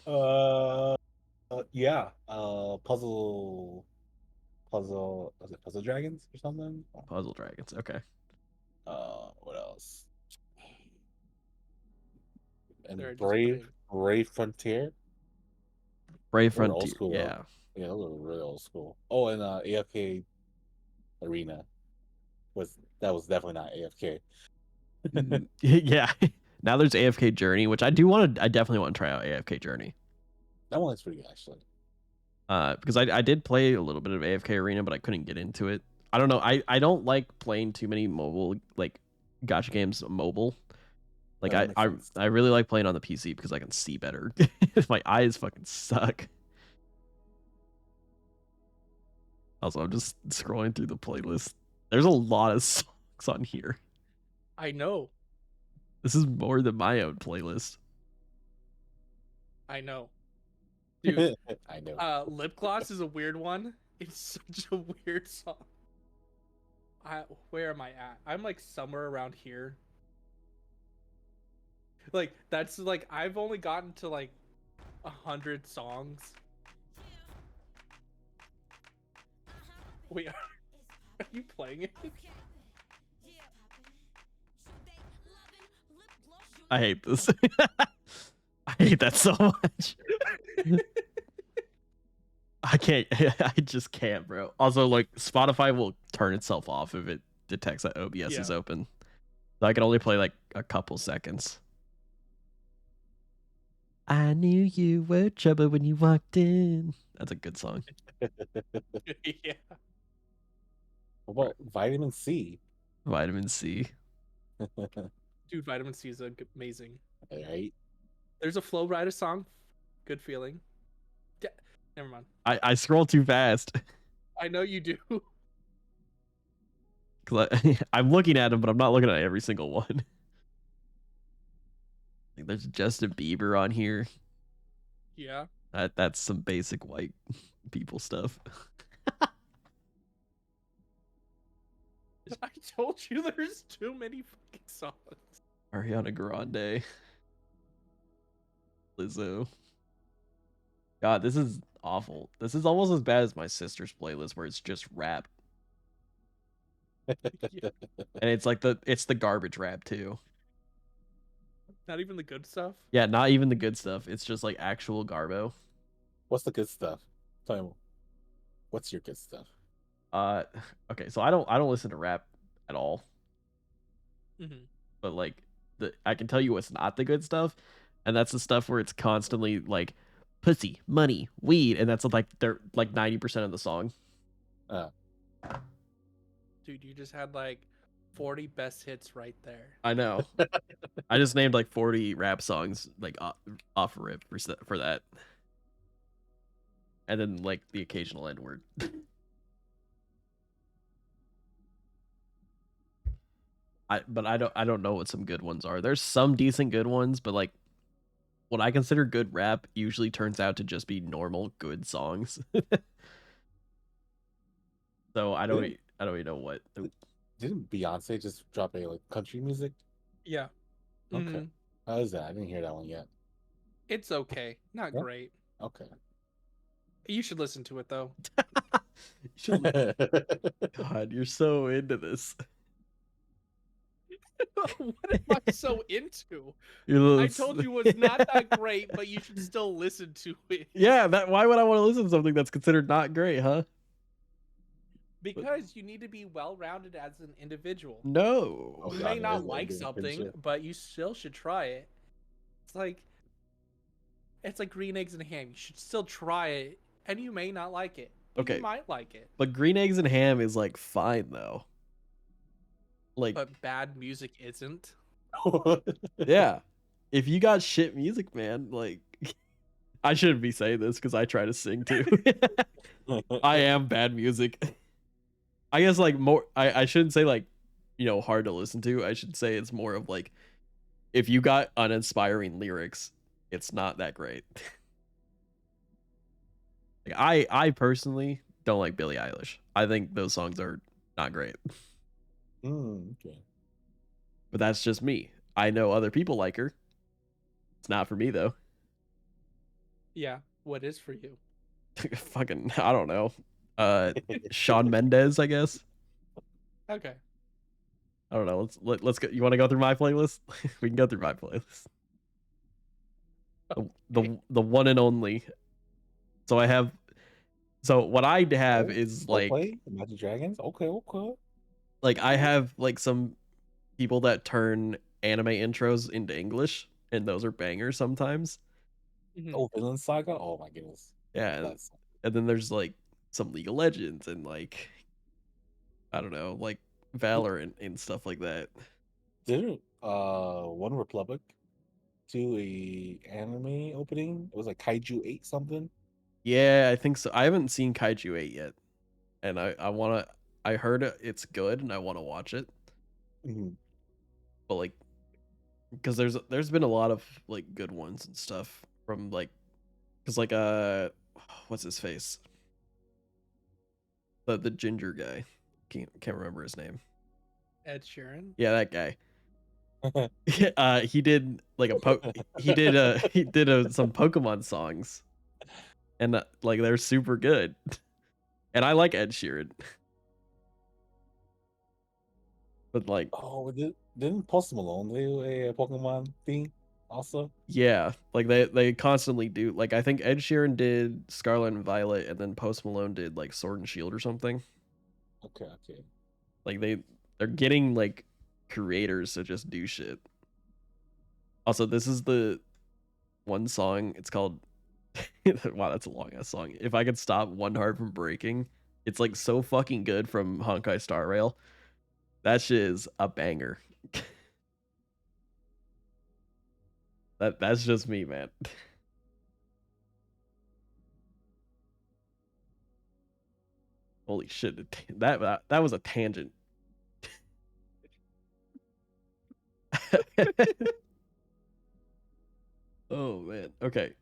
Yeah. Puzzle. Was it Puzzle Dragons or something? Puzzle Dragons. Okay. What else? They're And just big. Brave Frontier. Brave Those are old Frontier. school though. Yeah. Yeah, those are really old school. Oh, and AFK Arena that was definitely not AFK. Yeah. Now there's AFK Journey, which I definitely want to try out AFK Journey. That one looks pretty good actually. Because I did play a little bit of AFK Arena, but I couldn't get into it. I don't know. I don't like playing too many mobile like gacha games mobile. Like That makes sense. I really like playing on the PC because I can see better. My eyes fucking suck. Also, I'm just scrolling through the playlist. There's a lot of songs on here. I know. This is more than my own playlist. I know. Dude, I know. Lip Gloss is a weird one. It's such a weird song. Where am I at? I'm like somewhere around here. Like that's like I've only gotten to like 100 songs. Wait, are you playing it? I hate this. I hate that so much. I can't. I just can't, bro. Also, like Spotify will turn itself off if it detects that OBS is open. So I can only play like a couple seconds. I knew you were trouble when you walked in. That's a good song. Yeah. What about Vitamin C? Vitamin C. Dude, Vitamin C is amazing. Right? There's a Flow Rider song. Good feeling. Yeah. Never mind. I scroll too fast. I know you do. Cause I'm looking at them, but I'm not looking at every single one. Like, there's Justin Bieber on here. Yeah. That's some basic white people stuff. I told you there's too many fucking songs. Ariana Grande. Lizzo. God, this is awful. This is almost as bad as my sister's playlist where it's just rap. Yeah. And it's like it's the garbage rap too. Not even the good stuff. Yeah, not even the good stuff. It's just like actual garbo. What's the good stuff? Tell me, what's your good stuff? Okay, so I don't listen to rap at all. Mm-hmm. But like I can tell you what's not the good stuff, and that's the stuff where it's constantly like pussy, money, weed, and that's like they're like 90% of the song. Dude, you just had like 40 best hits right there. I know. I just named like 40 rap songs like off rip for that. And then like the occasional N word. But I don't know what some good ones are. There's some decent good ones, but like what I consider good rap usually turns out to just be normal good songs. So I don't even know what. Didn't Beyonce just drop a like country music? Yeah. Okay. Mhm. How is that? I didn't hear that one yet. It's okay. Not Yeah. great. Okay. You should listen to it though. God, you're so into this. What am I so into? I I told you it was not that great, but you should still listen to it. Yeah, why would I want to listen to something that's considered not great, huh? Because you need to be well-rounded as an individual. No. You God, may that not is like being something, friendship. but you still should try it. It's like green eggs and ham. You should still try it, and you may not like it, but Okay. you might like it. But green eggs and ham is like fine though. Like, But bad music isn't. yeah. If you got shit music, man, like I shouldn't be saying this because I try to sing too. I am bad music. I guess like more I shouldn't say like, hard to listen to. I should say it's more of like if you got uninspiring lyrics, it's not that great. Like I personally don't like Billie Eilish. I think those songs are not great. Okay. But that's just me. I know other people like her. It's not for me though. Yeah. What is for you? Fucking, I don't know. Shawn Mendes, I guess. Okay. I don't know. Let's go. You want to go through my playlist? We can go through my playlist. The one and only. So I have. So what I have Oh, is Coldplay, Imagine Dragons. Okay, okay. like I have like some people that turn anime intros into English, and those are bangers sometimes. Mhm. Oh, Villain Saga. Oh my goodness, Yeah, that's and then there's like some League of Legends and like I don't know, like Valorant and stuff like that. didn't One Republic do a anime opening? It was like Kaiju 8 something. Yeah, I think so. I haven't seen Kaiju 8 yet, and I want to. I heard it's good, and I want to watch it. Mhm. But like, because there's been a lot of like good ones and stuff from like, because like what's his face? The ginger guy, can't remember his name. Ed Sheeran. Yeah, that guy. He did like he did some Pokemon songs, and like they're super good. And I like Ed Sheeran, but like Oh, didn't Post Malone do a Pokemon thing also? yeah, like they constantly do. Like I think Ed Sheeran did Scarlet and Violet, and then Post Malone did like Sword and Shield or something. Okay, okay. Like they're getting like creators to just do shit. Also, this is the one song. It's called wow, that's a long ass song. If I could stop one heart from breaking, it's like so fucking good from Honkai Star Rail. That shit is a banger. That's just me, man. Holy shit! That was a tangent. Oh man. Okay.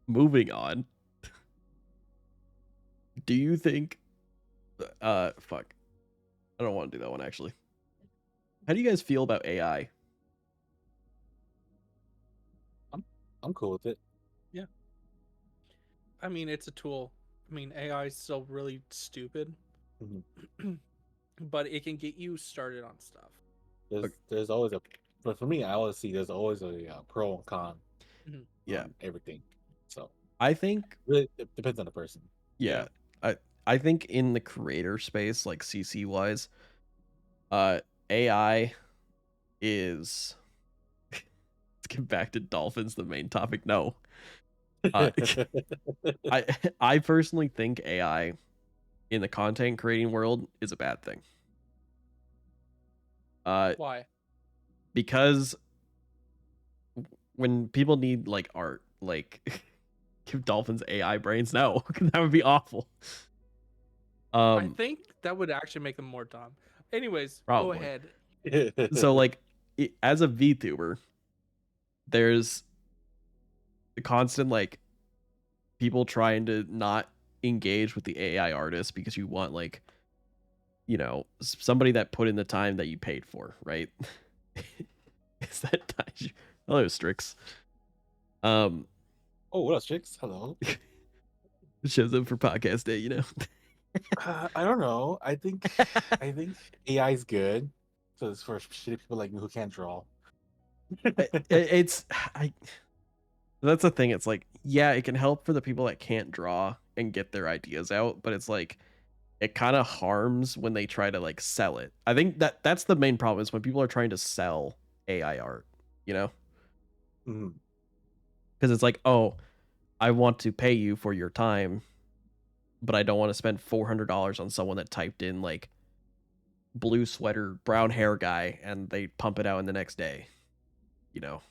Moving on. Do you think fuck. I don't want to do that one actually. How do you guys feel about AI? I'm cool with it. Yeah. I mean, it's a tool. I mean, AI is still really stupid, Mhm. but it can get you started on stuff. There's always a, but for me, I always see there's always a pro and con Mhm. Yeah. on everything. So I think really, it depends on the person. yeah. I think in the creator space like CC wise, uh AI is let's get back to dolphins, the main topic. No. Uh I I personally think AI in the content creating world is a bad thing. Why? Because when people need like art, like give dolphins AI brains, no, that would be awful. I Um, think that would actually make them more dumb. Anyways, go Probably. ahead. So like as a VTuber, there's the constant like people trying to not engage with the AI artist because you want like somebody that put in the time that you paid for, right? Is that Taiju? Hello, Strix. Um, Oh, what else, chicks? Hello. shows up for podcast day, I don't know. I think AI is good. So it's for shitty people like me who can't draw. It's I. That's the thing. It's like yeah, it can help for the people that can't draw and get their ideas out, but it's like it kind of harms when they try to like sell it. I think that's the main problem is when people are trying to sell AI art, you know? Mhm. Because it's like, oh, I want to pay you for your time, but I don't want to spend $400 on someone that typed in like blue sweater, brown hair guy, and they pump it out in the next day, you know?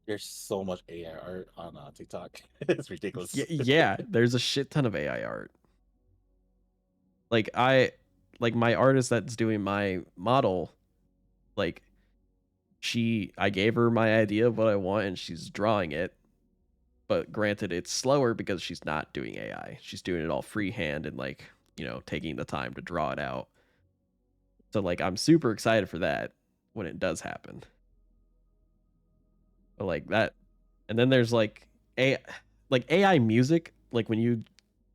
There's so much AI art on TikTok. It's ridiculous. Yeah, there's a shit ton of AI art. Like like my artist that's doing my model, like I gave her my idea of what I want and she's drawing it. But granted, it's slower because she's not doing AI. She's doing it all freehand and like, taking the time to draw it out. So like I'm super excited for that when it does happen. But like that, and then there's like AI music, like when you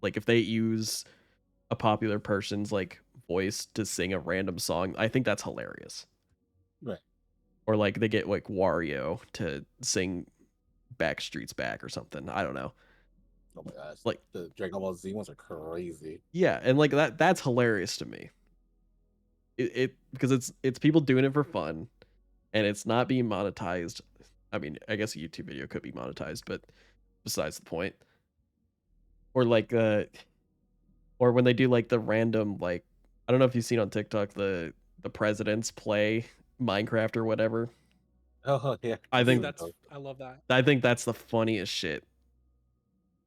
like if they use a popular person's like voice to sing a random song, I think that's hilarious. Right. Or like they get like Wario to sing Backstreet's Back or something. I don't know. Oh my gosh. Like The Dragon Ball Z ones are crazy. yeah, and like that's hilarious to me. It because it's people doing it for fun and it's not being monetized. I mean, I guess a YouTube video could be monetized, but besides the point. Or like or when they do like the random like I don't know if you've seen on TikTok the presidents play Minecraft or whatever. Oh yeah. I Dude, think I love that. I think that's the funniest shit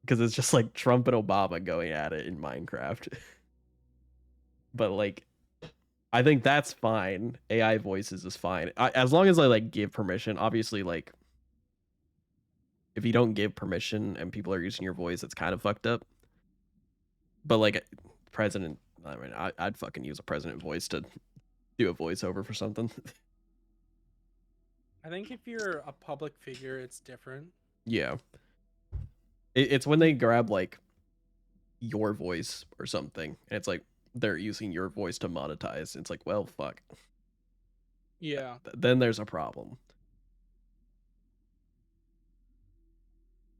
because it's just like Trump and Obama going at it in Minecraft. But like I think that's fine. AI voices is fine. As long as I like give permission. Obviously like if you don't give permission and people are using your voice, it's kind of fucked up. But like president, I mean, I'd fucking use a president voice to do a voiceover for something. I think if you're a public figure, it's different. Yeah, it's when they grab like your voice or something, and it's like they're using your voice to monetize. It's like, well, fuck. Yeah. Then there's a problem.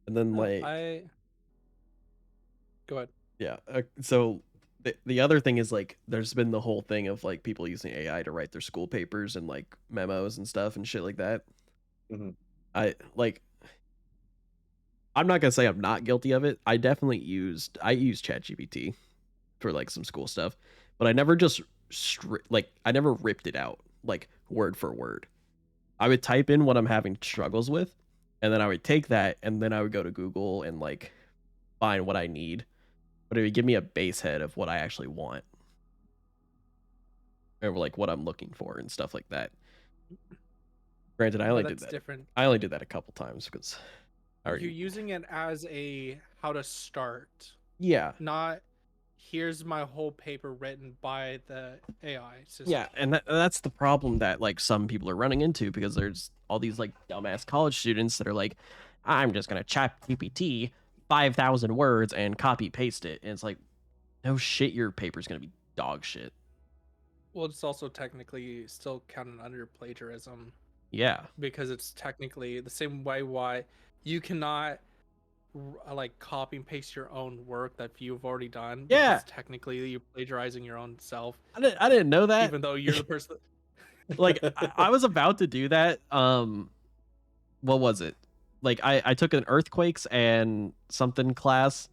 And then like Go ahead. yeah, so the other thing is like there's been the whole thing of like people using AI to write their school papers and like memos and stuff and shit like that. Mm-hmm. I like I'm not gonna say I'm not guilty of it. I definitely used ChatGPT for like some school stuff, but I never just like I never ripped it out like word for word. I would type in what I'm having struggles with, and then I would take that and then I would go to Google and like find what I need, but it would give me a base head of what I actually want, or like what I'm looking for and stuff like that. Granted, I only did that. Different. I only did that a couple times because You're using it as a how to start. Yeah. Not here's my whole paper written by the AI system. Yeah, and that's the problem that like some people are running into because there's all these like dumbass college students that are like, I'm just gonna chat GPT 5,000 words and copy paste it, and it's like, no shit, your paper's gonna be dog shit. Well, it's also technically still counted under plagiarism. Yeah, because it's technically the same way why you cannot like copy and paste your own work that you've already done. Yeah, because technically you're plagiarizing your own self. I didn't know that. Even though you're the person. Like I was about to do that. What was it? Like I took an earthquakes and something class.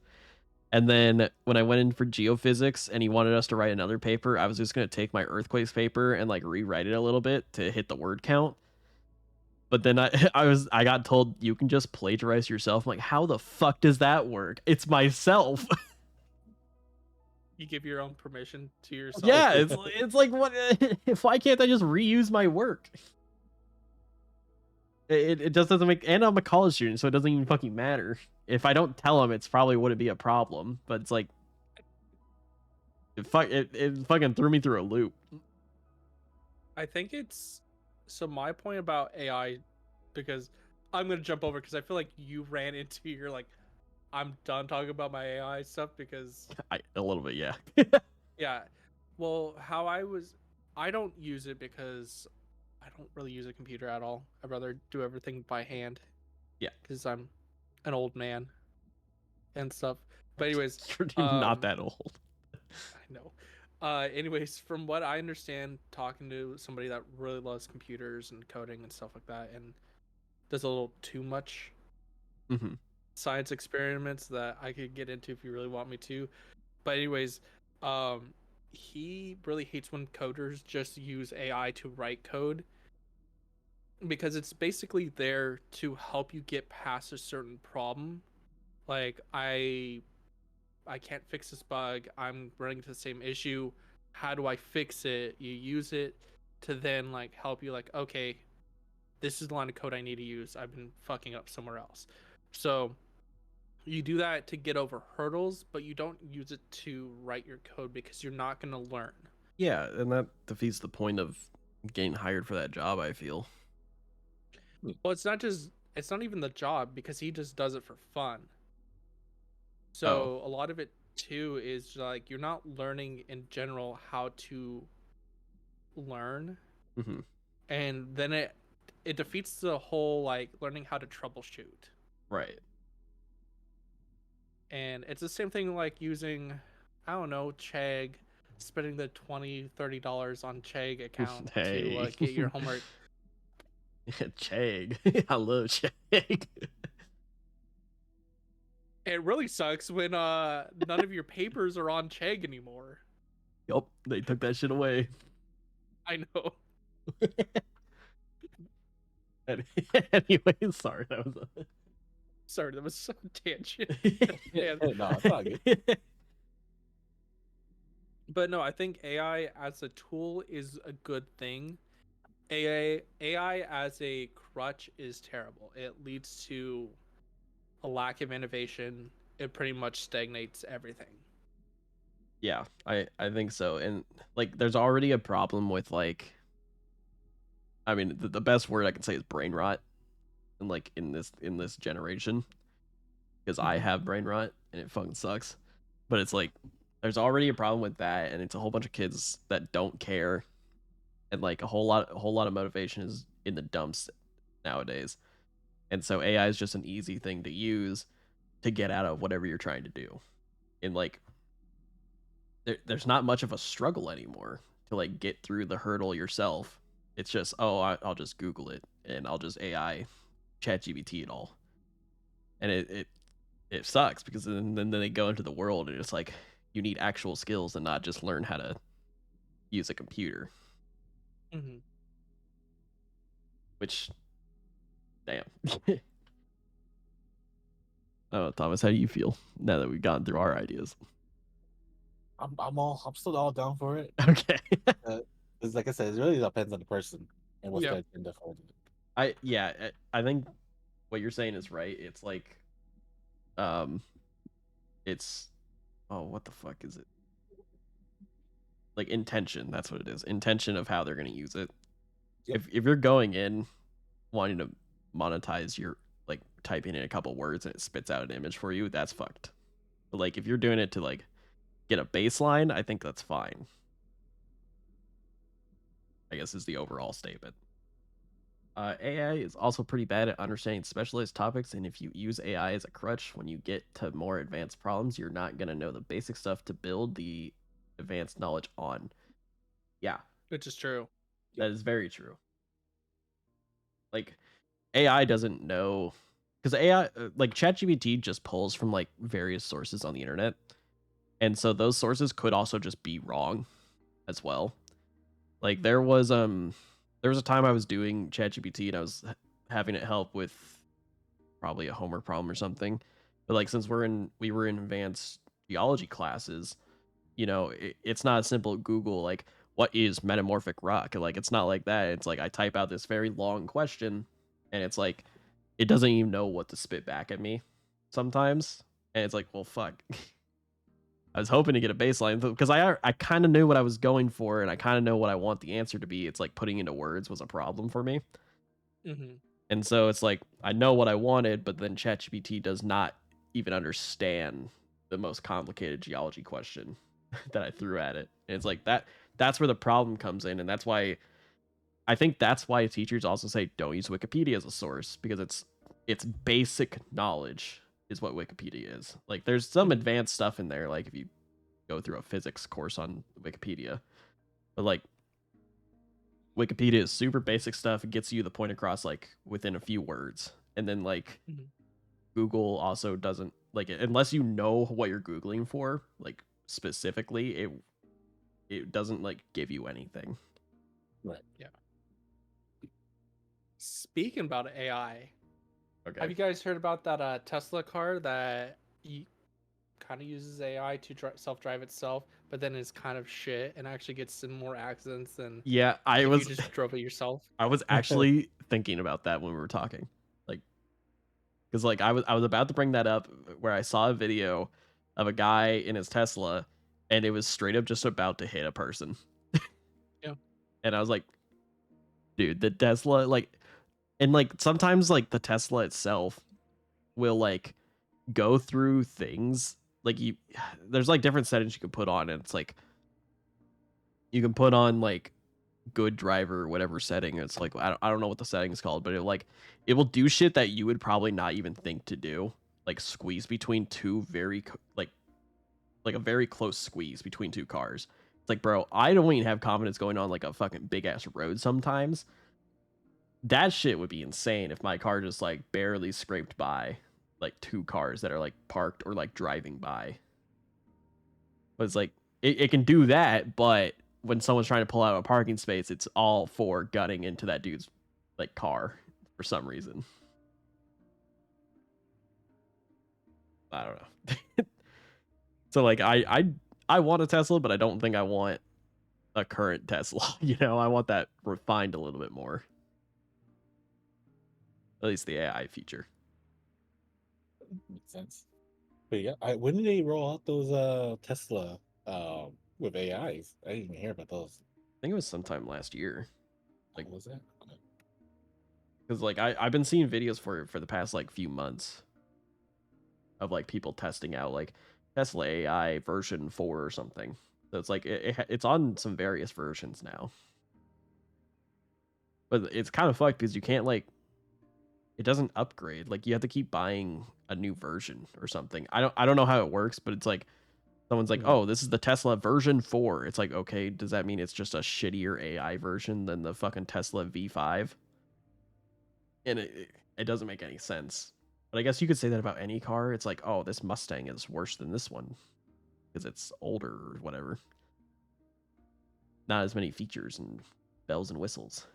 And then when I went in for geophysics and he wanted us to write another paper, I was just going to take my earthquakes paper and like rewrite it a little bit to hit the word count. But then I got told you can just plagiarize yourself. I'm like, how the fuck does that work? It's myself. You give your own permission to yourself. Yeah, it's like what? Why can't I just reuse my work? It just doesn't make. And I'm a college student, so it doesn't even fucking matter. If I don't tell them, it's probably wouldn't be a problem. But it's like, it fucking threw me through a loop. I think it's so my point about AI, because I'm gonna jump over because I feel like you ran into your like, I'm done talking about my AI stuff because A little bit, yeah. yeah. Well, I don't use it because I don't really use a computer at all. I'd rather do everything by hand. Yeah, because I'm an old man and stuff. But anyways, you're not that old. I know. Anyways, from what I understand, talking to somebody that really loves computers and coding and stuff like that, and does a little too much science experiments that I could get into if you really want me to. But anyways, he really hates when coders just use AI to write code because it's basically there to help you get past a certain problem. Like I can't fix this bug. I'm running into the same issue. How do I fix it? You use it to then like help you like, okay, this is the line of code I need to use. I've been fucking up somewhere else. So you do that to get over hurdles, but you don't use it to write your code because you're not going to learn. Yeah, and that defeats the point of getting hired for that job, I feel. Well, it's not even the job because he just does it for fun. Oh. So a lot of it too is like you're not learning in general how to learn, Hmm. and then it defeats the whole like learning how to troubleshoot. Right. And it's the same thing like using, I don't know, Chegg, spending the $20-$30 on Chegg account to Hey. get your homework. Chag. I love Chag. It really sucks when none of your papers are on Chegg anymore. Yup, they took that shit away. I know. Anyway, sorry, that was Sorry, that was so tangent. No, And, it's not good. but no, I think AI as a tool is a good thing. AI as a crutch is terrible. It leads to a lack of innovation. It pretty much stagnates everything. Yeah, I think so. And like there's already a problem with like I mean the best word I can say is brain rot and like in this generation because I Mhm. have brain rot and it fucking sucks. But it's like there's already a problem with that and it's a whole bunch of kids that don't care and like a whole lot of motivation is in the dumps nowadays. And so AI is just an easy thing to use to get out of whatever you're trying to do. And like there's not much of a struggle anymore to like get through the hurdle yourself. It's just I'll just Google it and I'll just AI chat GBT it all. And it sucks because then they go into the world and it's like you need actual skills and not just learn how to use a computer. Mm-hmm. Which damn. Oh, Thomas, how do you feel now that we've gone through our ideas? I'm still all down for it. Okay. Because like I said, it really depends on the person and what's Yeah. their agenda for it. I think what you're saying is right. It's like um it's oh what the fuck is it? Like intention, that's what it is. Intention of how they're going to use it. Yep. If you're going in wanting to monetize your like typing in a couple words and it spits out an image for you, that's fucked. But like if you're doing it to like get a baseline, I think that's fine. I guess is the overall statement. AI is also pretty bad at understanding specialized topics, and if you use AI as a crutch when you get to more advanced problems, you're not going to know the basic stuff to build the advanced knowledge on. Yeah, Which is true. that is very true. Like, AI doesn't know, because AI, like ChatGPT just pulls from like various sources on the internet. And so those sources could also just be wrong as well. Like there was a time I was doing ChatGPT and I was having it help with probably a homework problem or something. But like since we were in advanced geology classes, you know, it's not a simple Google like what is metamorphic rock? Like it's not like that. It's like I type out this very long question and it's like it doesn't even know what to spit back at me sometimes. And it's like, well fuck. I was hoping to get a baseline because I kind of knew what I was going for and I kind of know what I want the answer to be. It's like putting into words was a problem for me. Mm-hmm. And so it's like I know what I wanted, but then ChatGPT does not even understand the most complicated geology question that I threw at it. And it's like that's where the problem comes in and that's why I think that's why teachers also say don't use Wikipedia as a source because it's basic knowledge is what Wikipedia is. Like there's some Mm-hmm. advanced stuff in there like if you go through a physics course on Wikipedia. But like Wikipedia is super basic stuff. It gets you the point across like within a few words. And then like Mm-hmm. Google also doesn't like unless you know what you're googling for, like specifically, it doesn't like give you anything. Right. Yeah. Speaking about AI, Okay. have you guys heard about that Tesla car that kind of uses AI to self-drive itself, but then is kind of shit and actually gets in more accidents than Yeah, if you just drove it yourself? I was actually thinking about that when we were talking. Like cuz like I was about to bring that up where I saw a video of a guy in his Tesla and it was straight up just about to hit a person. And I was like, dude, the Tesla, like, and like sometimes like the Tesla itself will like go through things like there's like different settings you can put on, and it's like you can put on like good driver, whatever setting. It's like I don't know what the setting is called, but it will do shit that you would probably not even think to do, like squeeze between two like a very close squeeze between two cars. It's like, bro, I don't even have confidence going on like a fucking big ass road sometimes. That shit would be insane if my car just like barely scraped by like two cars that are like parked or like driving by. But it's like it can do that, but when someone's trying to pull out a parking space, it's all for gutting into that dude's like car for some reason. I don't know. So like I want a Tesla, but I don't think I want a current Tesla. You know, I want that refined a little bit more. At least the AI feature. Makes sense. But yeah, when did they roll out those Tesla with AIs? I didn't even hear about those. I think it was sometime last year. Like, What was that? Okay. because like I've been seeing videos for the past like few months of like people testing out like Tesla AI version 4 or something. So it's like it's on some various versions now. But it's kind of fucked because you can't like it doesn't upgrade. Like you have to keep buying a new version or something. I don't know how it works, but it's like someone's like, Mhm. "Oh, this is the Tesla version 4." It's like, "Okay, does that mean it's just a shittier AI version than the fucking Tesla V5?" And it doesn't make any sense. But I guess you could say that about any car. It's like, "Oh, this Mustang is worse than this one because it's older or whatever. Not as many features and bells and whistles."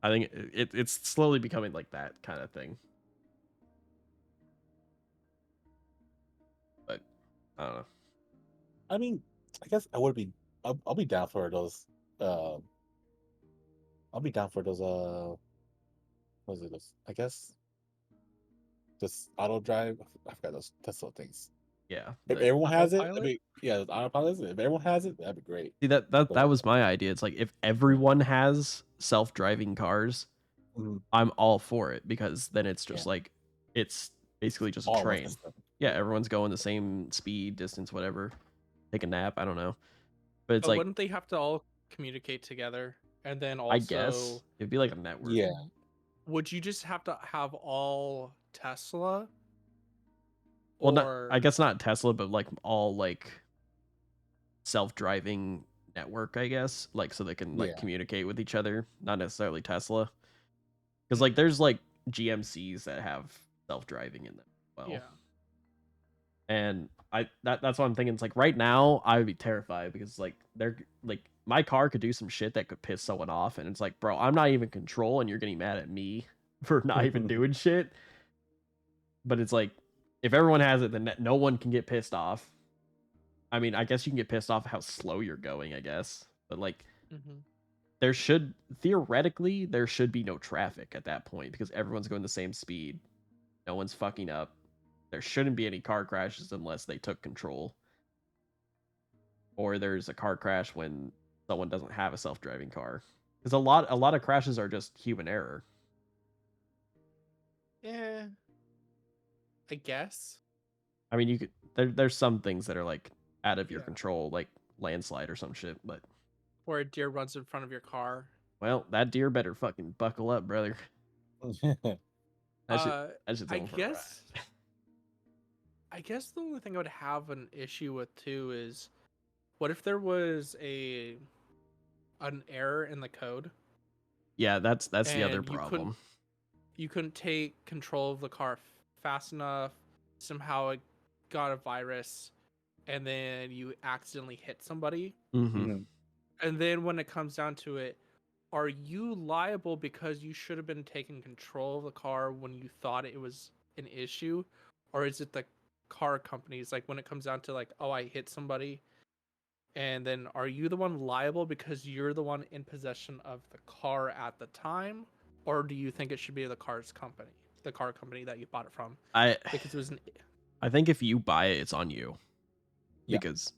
I think it's slowly becoming like that kind of thing. But I don't know. I mean, I guess I would be. I'll be down for those. Uh, I'll be down for those. What is it? Those, I guess this auto drive. I forgot those Tesla things. Yeah. If everyone has it, I Autopilot? mean, yeah, those autopilots. If everyone has it, that'd be great. See that But was my idea. It's like if everyone has self-driving cars, mhm, I'm all for it because then it's yeah, just like it's basically just a all one train. system. Yeah, everyone's going the same speed, distance, whatever. Take a nap, I don't know. But it's But like wouldn't they have to all communicate together? And then I guess also, it'd be like a network. Yeah, would you just have to have all Tesla? Well, not Or I guess not Tesla, but like all like self-driving network, I guess, like so they can like yeah, communicate with each other, not necessarily Tesla. Because like Mhm. there's like GMCs that have self-driving in them as well. Yeah. And that's what I'm thinking. It's like right now I would be terrified because like they're like my car could do some shit that could piss someone off, and it's like, bro, I'm not even in control, and you're getting mad at me for not even doing shit. But it's like if everyone has it, then no one can get pissed off. I mean, I guess you can get pissed off how slow you're going, I guess. But like Hmm. there should theoretically there should be no traffic at that point because everyone's going the same speed. No one's fucking up. There shouldn't be any car crashes unless they took control. Or there's a car crash when someone doesn't have a self-driving car. Because a lot of crashes are just human error. Yeah, I guess. I mean, you could there's some things that are like out of your Yeah. control, like landslide or some shit. But Or a deer runs in front of your car. well, that deer better fucking buckle up, brother. That shit Uh, that shit's I going for a ride. guess. I guess the only thing I would have an issue with too is, what if there was an error in the code Yeah, that's the other and problem. you couldn't take control of the car fast enough, somehow it got a virus, and then you accidentally hit somebody, Mm-hmm. Mhm. and then when it comes down to it, are you liable because you should have been taking control of the car when you thought it was an issue, or is it the car companies? Like when it comes down to like, oh, I hit somebody, and then are you the one liable because you're the one in possession of the car at the time, or do you think it should be the car company that you bought it from, I because it was an I think if you buy it, it's on you Yeah, because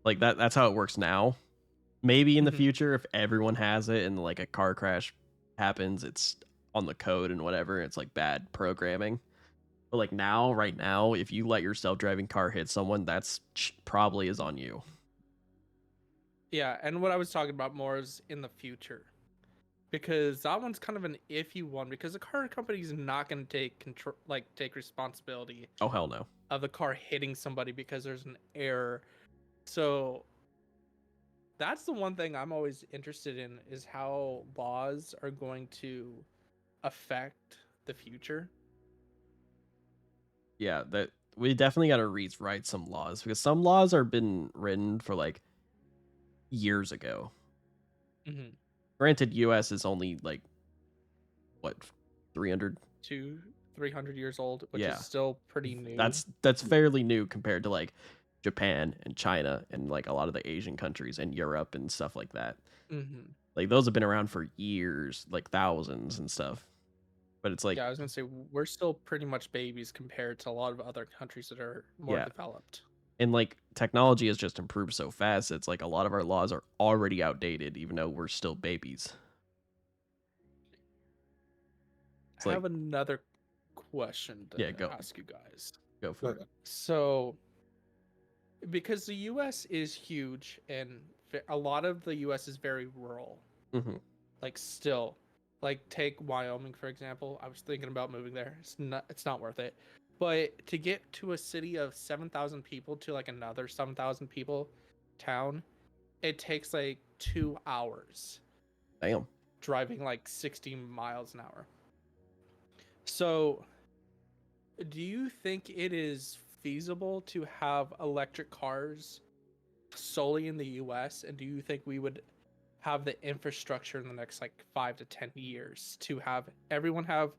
like that's how it works now. Maybe in the Mhm. future, if everyone has it and like a car crash happens, it's on the code and whatever. It's like bad programming. But like now, right now, if you let your self-driving car hit someone, that's probably is on you. Yeah, and what I was talking about more is in the future. Because that one's kind of an iffy one because the car company is not going to take control, like take responsibility Oh hell no. of the car hitting somebody because there's an error. So that's the one thing I'm always interested in is how laws are going to affect the future. Yeah, that we definitely got to rewrite some laws because some laws are been written for like years ago. Mm-hmm. Granted, U.S. is only like what 300. 300 years old, which is Yeah, still pretty new. that's fairly new compared to like Japan and China and like a lot of the Asian countries and Europe and stuff like that. Mm-hmm. Like those have been around for years, like thousands and stuff. But it's like Yeah, I was gonna say we're still pretty much babies compared to a lot of other countries that are more yeah, developed. and like technology has just improved so fast. It's like a lot of our laws are already outdated, even though we're still babies. It's I like have another question to yeah, ask you guys. go for it. So, because the US is huge and a lot of the US is very rural, Hmm. like still, like take Wyoming for example. I was thinking about moving there. It's not worth it. But to get to a city of 7,000 people to like another 7,000 people town, it takes like 2 hours Damn. driving like 60 miles an hour. So, do you think it is feasible to have electric cars solely in the US? And do you think we would have the infrastructure in the next like 5 to 10 years to have everyone have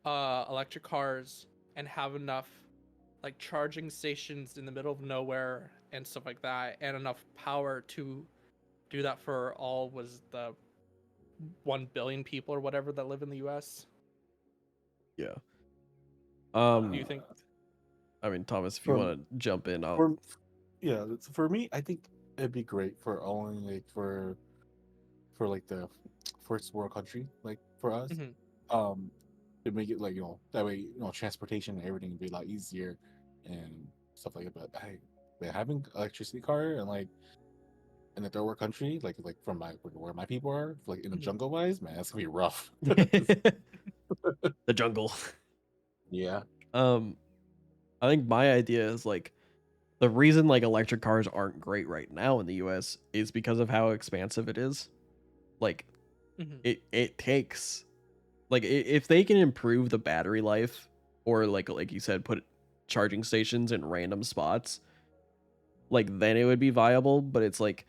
electric cars and have enough like charging stations in the middle of nowhere and stuff like that and enough power to do that for all was the 1 billion people or whatever that live in the US? Yeah. Do you think I mean, Thomas, if you from want to jump in, I'll. for yeah, for me, I think it'd be great for only like for like the first world country, like for us, Mhm. um, to make it like that way transportation and everything would be a lot easier and stuff like that. But having electricity car and like in the third world country, like from where my people are, like in the Mhm. jungle wise, man, that's gonna be rough. The jungle. Yeah. Um, I think my idea is like the reason like electric cars aren't great right now in the US is because of how expansive it is. Like Mhm. it takes like if they can improve the battery life or like you said put charging stations in random spots, like then it would be viable, but it's like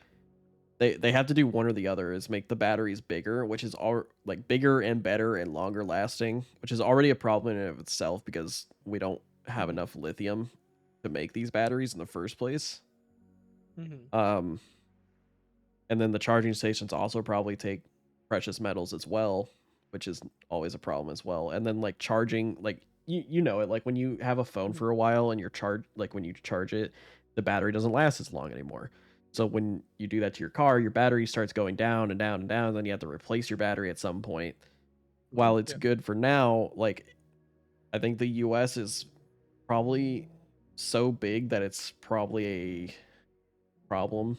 they have to do one or the other is make the batteries bigger, which is all like bigger and better and longer lasting, which is already a problem in and of itself because we don't have Mhm. enough lithium to make these batteries in the first place. Mhm. Um, and then the charging stations also probably take precious metals as well, which is always a problem as well. And then like charging, like you know it, like when you have a phone Mhm. for a while and like when you charge it, the battery doesn't last as long anymore. So when you do that to your car, your battery starts going down and down and down, and then you have to replace your battery at some point. While it's Yeah. good for now, like I think the US is probably so big that it's probably a problem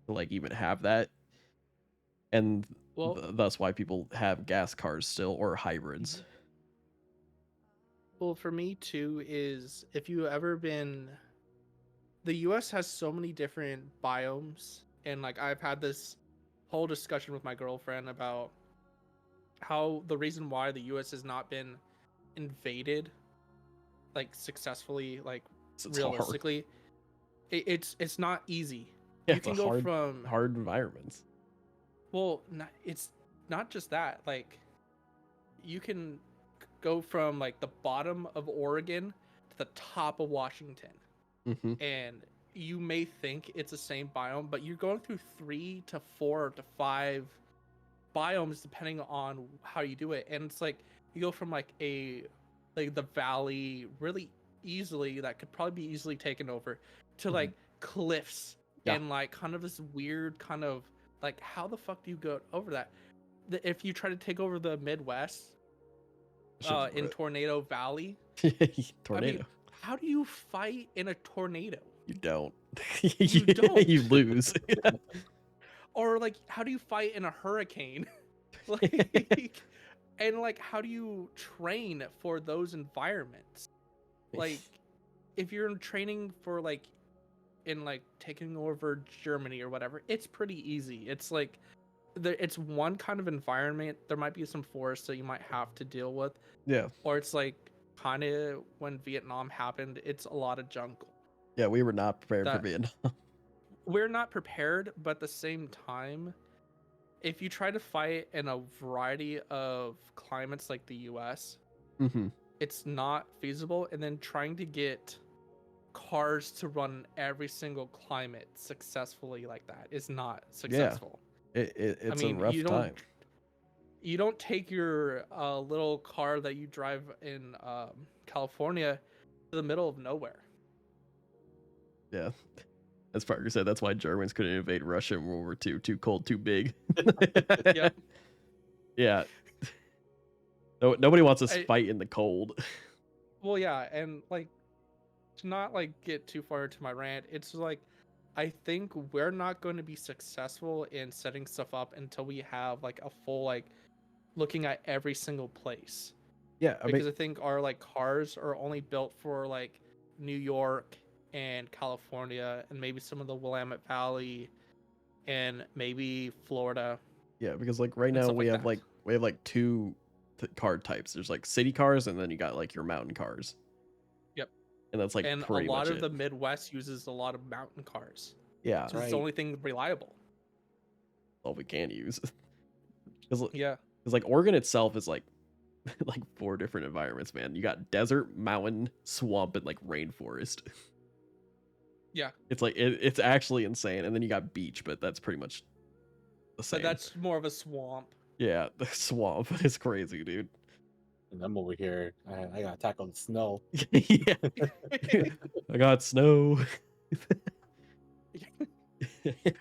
to like even have that, and Well, thus why people have gas cars still or hybrids. mhm. Well, for me too is if you ever been the US has so many different biomes and like I've had this whole discussion with my girlfriend about how the reason why the US has not been invaded like successfully like It's hard. realistically it's not easy. Yeah, You it's a can go hard from hard environments. it's not just that like you can go from like the bottom of Oregon to the top of Washington Hmm. and you may think it's the same biome, but you're going through 3 to 4 to 5 biomes depending on how you do it. And it's like you go from like the valley really easily that could probably be easily taken over to Mhm. like cliffs Yeah. and like kind of this weird kind of like how the fuck do you go over that? If you try to take over the Midwest, Shit's in Tornado Valley, I mean, tornado. how do you fight in a tornado? You don't. You don't. You lose. Or like, how do you fight in a hurricane? Like, and like, how do you train for those environments? Like, if you're in training for like, in like taking over Germany or whatever, it's pretty easy. It's like, it's one kind of environment. There might be some forests that you might have to deal with, Yeah. or it's like kind of when Vietnam happened, it's a lot of jungle. Yeah, we were not prepared for That Vietnam. we're not prepared, but at the same time, if you try to fight in a variety of climates like the US, Mm-hmm. it's not feasible. And then trying to get cars to run every single climate successfully like that is not successful. It's I a mean, rough time. you don't take your little car that you drive in California to the middle of nowhere. Yeah. As Parker said, that's why Germans couldn't invade Russia in World War II. Too cold, too big. Yep. Yeah. No, nobody wants to I- fight in the cold. Well, yeah, and like to not like get too far into my rant, it's like I think we're not going to be successful in setting stuff up until we have like a full like looking at every single place. Yeah, I mean, Because I think our like cars are only built for like New York and California and maybe some of the Willamette Valley and maybe Florida yeah, because like right and now stuff we like have that. like two car types. There's like city cars, and then you got like your mountain cars. Yep. And that's like And a pretty lot much of it. the Midwest uses a lot of mountain cars. Yeah, So it's the only thing reliable. all we can use. Because Yeah. like Oregon itself is like like 4 different environments, man. You got desert, mountain, swamp, and like rainforest. Yeah. It's like it's actually insane. And then you got beach, but that's pretty much the same. But that's more of a swamp. Yeah, the swamp is crazy, dude. And I'm over here. I got attack on the snow. Yeah. I got snow.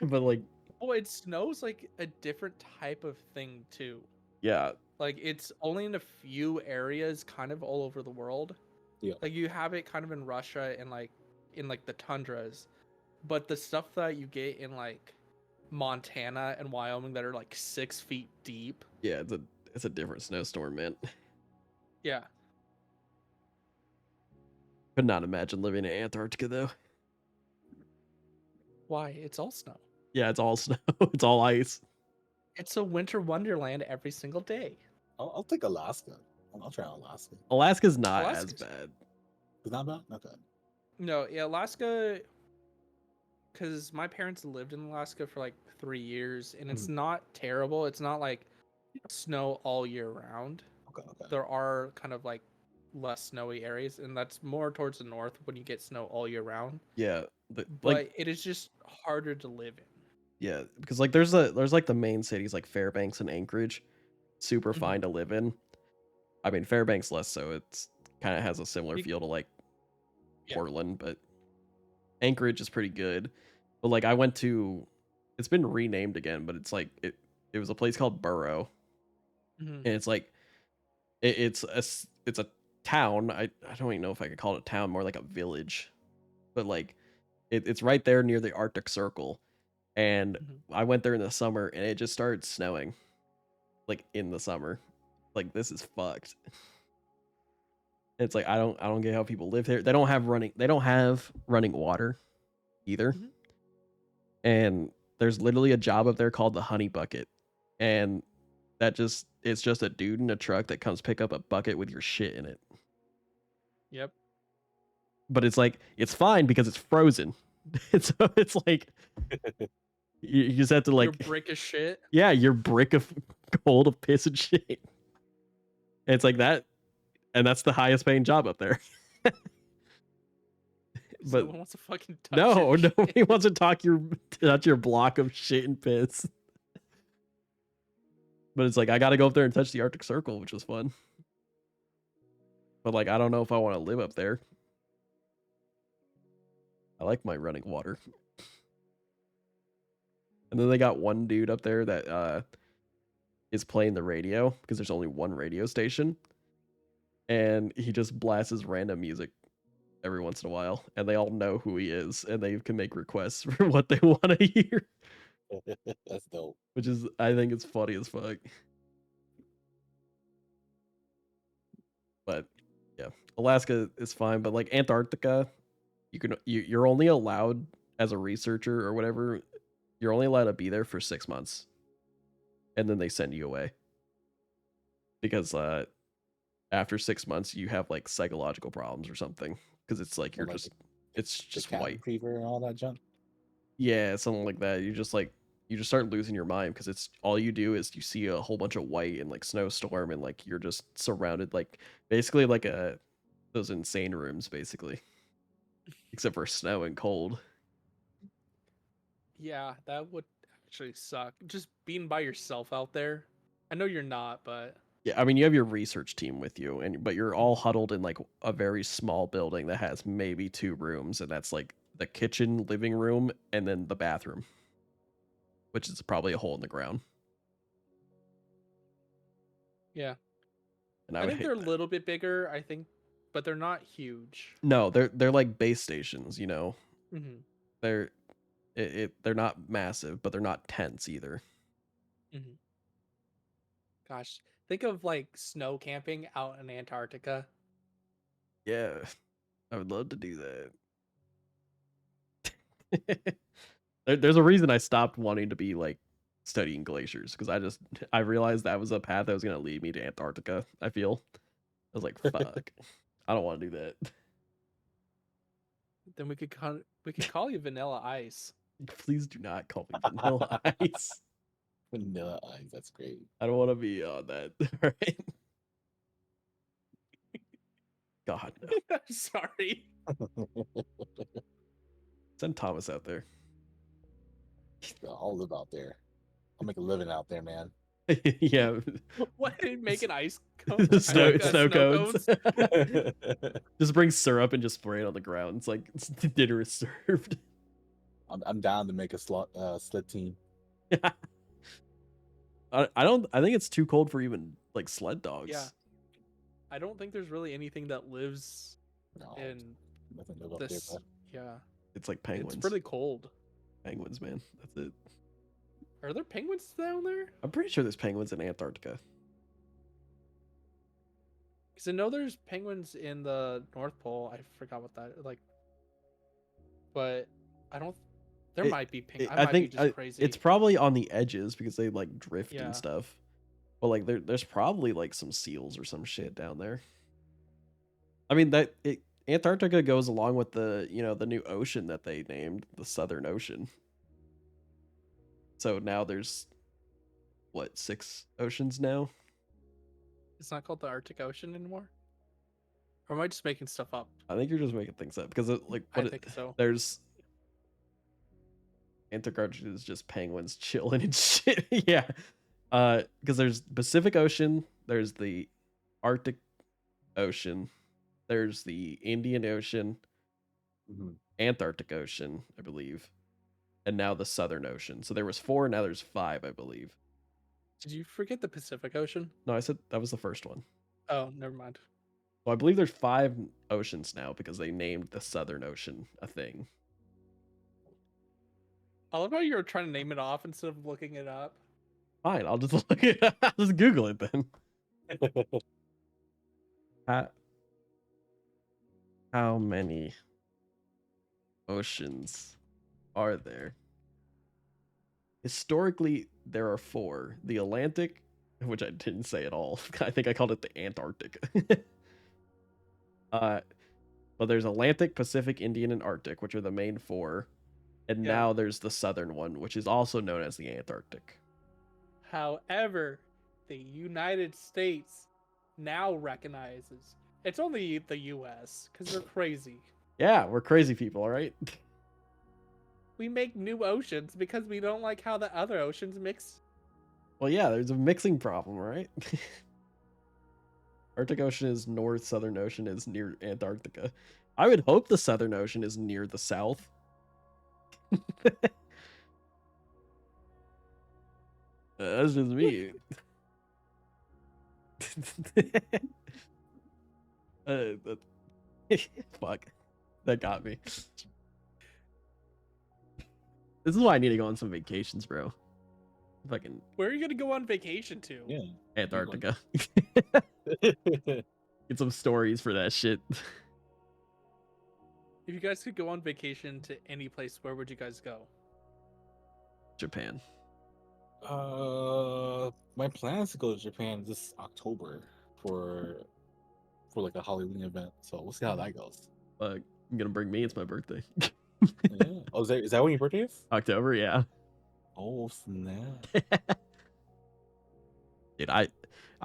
But like, Oh, it snows like a different type of thing too. yeah, Like it's only in a few areas kind of all over the world. Yeah. Like you have it kind of in Russia and like in like the tundras. But the stuff that you get in like Montana and Wyoming that are like 6 feet deep. yeah, it's a different snowstorm, man. Yeah. Could not imagine living in Antarctica though. Why? It's all snow. Yeah, it's all snow. It's all ice. It's a winter wonderland every single day. I'll take Alaska. I'll try Alaska. Alaska's not Alaska's- as bad. It's not bad. Not bad. No, yeah, Alaska, because my parents lived in Alaska for like 3 years, and it's not terrible. It's not like snow all year round. Okay. There are kind of like less snowy areas, and that's more towards the north when you get snow all year round. Yeah, But like it is just harder to live in. yeah, because like there's like the main cities like Fairbanks and Anchorage, super Mhm. fine to live in. I mean Fairbanks less so. It's kind of has a similar You- feel to like Yeah. Portland, but Anchorage is pretty good. But like I went to, it's been renamed again, but it's like it was a place called Burrow, Mhm. and it's like it's a town. I don't even know if I could call it a town, more like a village, but like it's right there near the Arctic Circle. And Mhm. I went there in the summer, and it just started snowing, like in the summer. Like this is fucked. It's like I don't get how people live there. They don't have running water either. Mhm. And there's literally a job up there called the honey bucket. And it's just a dude in a truck that comes pick up a bucket with your shit in it. Yep. But it's like it's fine because it's frozen. So it's like you just have to Your like brick of shit. yeah, your brick of cold of piss and shit. And it's like that, and that's the highest paying job up there. So no But one wants to fucking touch no, your shit. nobody wants to touch your block of shit and piss. But it's like I gotta go up there and touch the Arctic Circle, which was fun. But like I don't know if I want to live up there. I like my running water. And then they got one dude up there that is playing the radio because there's only one radio station, and he just blasts random music every once in a while, and they all know who he is, and they can make requests for what they want to hear, That's dope. which is I think it's funny as fuck. But yeah, Alaska is fine, but like Antarctica, you're only allowed as a researcher or whatever, you're only allowed to be there for 6 months, and then they send you away because after 6 months you have like psychological problems or something because it's like you're Like just it's the just cabin white. fever and all that junk. Yeah, something like that. You just start losing your mind because it's all you do is you see a whole bunch of white and like snowstorm and like you're just surrounded like basically like those insane rooms basically, except for snow and cold. Yeah, that would actually suck. Just being by yourself out there. I know you're not, but Yeah, I mean you have your research team with you, but you're all huddled in like a very small building that has maybe 2 rooms, and that's like the kitchen, living room, and then the bathroom, which is probably a hole in the ground. yeah. And I would think hate they're a that. little bit bigger, I think, but they're not huge. No, they're like base stations, you know. Mm-hmm. They're they're not massive, but they're not tense either. Mm-hmm. Gosh, think of like snow camping out in Antarctica. Yeah, I would love to do that. There's a reason I stopped wanting to be like studying glaciers because I realized that was a path that was gonna lead me to Antarctica. I feel I was like, fuck, I don't want to do that. Then we could call you Vanilla Ice. Please do not call me Vanilla Ice. Vanilla Ice. That's great. I don't want to be on that. All right. God, no. I'm sorry. Send Thomas out there. I'll live out there. I'll make a living out there, man. Yeah. What? Make an ice cone? Snow cones. Just bring syrup and just spray it on the ground. It's like dinner is served. I'm down to make a sled team. I think it's too cold for even like sled dogs. Yeah. I don't think there's really anything that lives No, in nothing live up there, this. but Yeah. It's like penguins. It's really cold. Penguins, man. That's it. Are there penguins down there? I'm pretty sure there's penguins in Antarctica. Because I know there's penguins in the North Pole. I forgot what that like. But I don't. There might be penguins. I might be just crazy. It's probably on the edges because they like drift Yeah. and stuff. But like there's probably like some seals or some shit down there. I mean Antarctica goes along with the the new ocean that they named the Southern Ocean. So now there's what, 6 oceans now? It's not called the Arctic Ocean anymore. Or am I just making stuff up? I think you're just making things up because I think so. There's Antarctica is just penguins chilling and shit. Yeah. Because there's Pacific Ocean, there's the Arctic Ocean, there's the Indian Ocean, Antarctic Ocean, I believe, and now the Southern Ocean. So there was 4, now there's 5, I believe. Did you forget the Pacific Ocean? No, I said that was the first one. Oh, never mind. Well, I believe there's 5 oceans now because they named the Southern Ocean a thing. I love how you're trying to name it off instead of looking it up. Fine, I'll just look it up. I'll just Google it then. How many oceans are there? Historically, there are 4. The Atlantic, which I didn't say at all. I think I called it the Antarctic. But there's Atlantic, Pacific, Indian, and Arctic, which are the main 4. And now there's the southern one, which is also known as the Antarctic. However, the United States now recognizes it's only the U.S. because they're crazy. Yeah, we're crazy people, all right? We make new oceans because we don't like how the other oceans mix. Well, yeah, there's a mixing problem, right? Arctic Ocean is north, Southern Ocean is near Antarctica. I would hope the Southern Ocean is near the south. That's just me. That, fuck, that got me. This is why I need to go on some vacations, bro. Fucking Where are you gonna go on vacation to? Yeah. Antarctica. Get some stories for that shit. If you guys could go on vacation to any place, where would you guys go? Japan. My plan is to go to Japan this October for like a Halloween event. So we'll see how that goes. You're gonna bring me? It's my birthday. Yeah. Oh, is that when your birthday is? October, yeah. Oh snap! Dude, I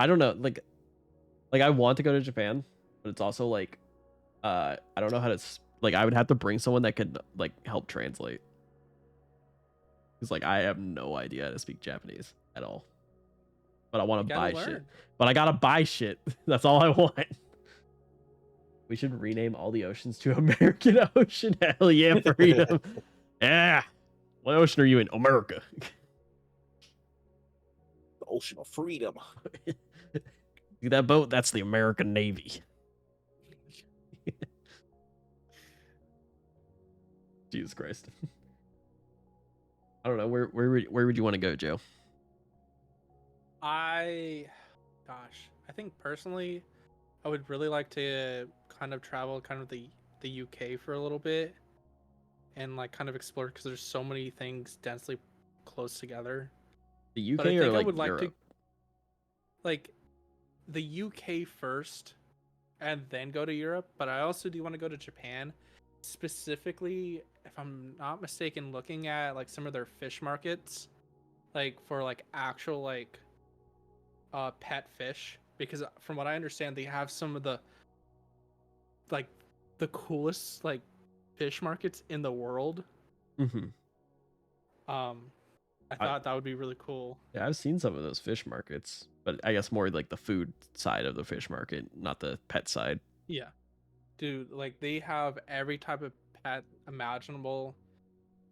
don't know. Like I want to go to Japan, but it's also like, I don't know how to like. I would have to bring someone that could like help translate. Because like I have no idea how to speak Japanese at all. But I want to buy shit. But I gotta buy shit. That's all I want. We should rename all the oceans to American Ocean. Hell yeah, freedom. Yeah. What ocean are you in? America. The ocean of freedom. See that boat? That's the American Navy. Jesus Christ. I don't know. Where would you want to go, Joe? I think personally, I would really like to kind of travel kind of the UK for a little bit and like kind of explore because there's so many things densely close together. The UK But I or think like I would like Europe? to like the UK first and then go to Europe, but I also do want to go to Japan. Specifically, if I'm not mistaken, looking at like some of their fish markets, like for like actual like pet fish, because from what I understand, they have some of the like the coolest like fish markets in the world. Mm-hmm. I thought that would be really cool. Yeah, I've seen some of those fish markets, but I guess more like the food side of the fish market, not the pet side. Yeah, dude, like they have every type of pet imaginable,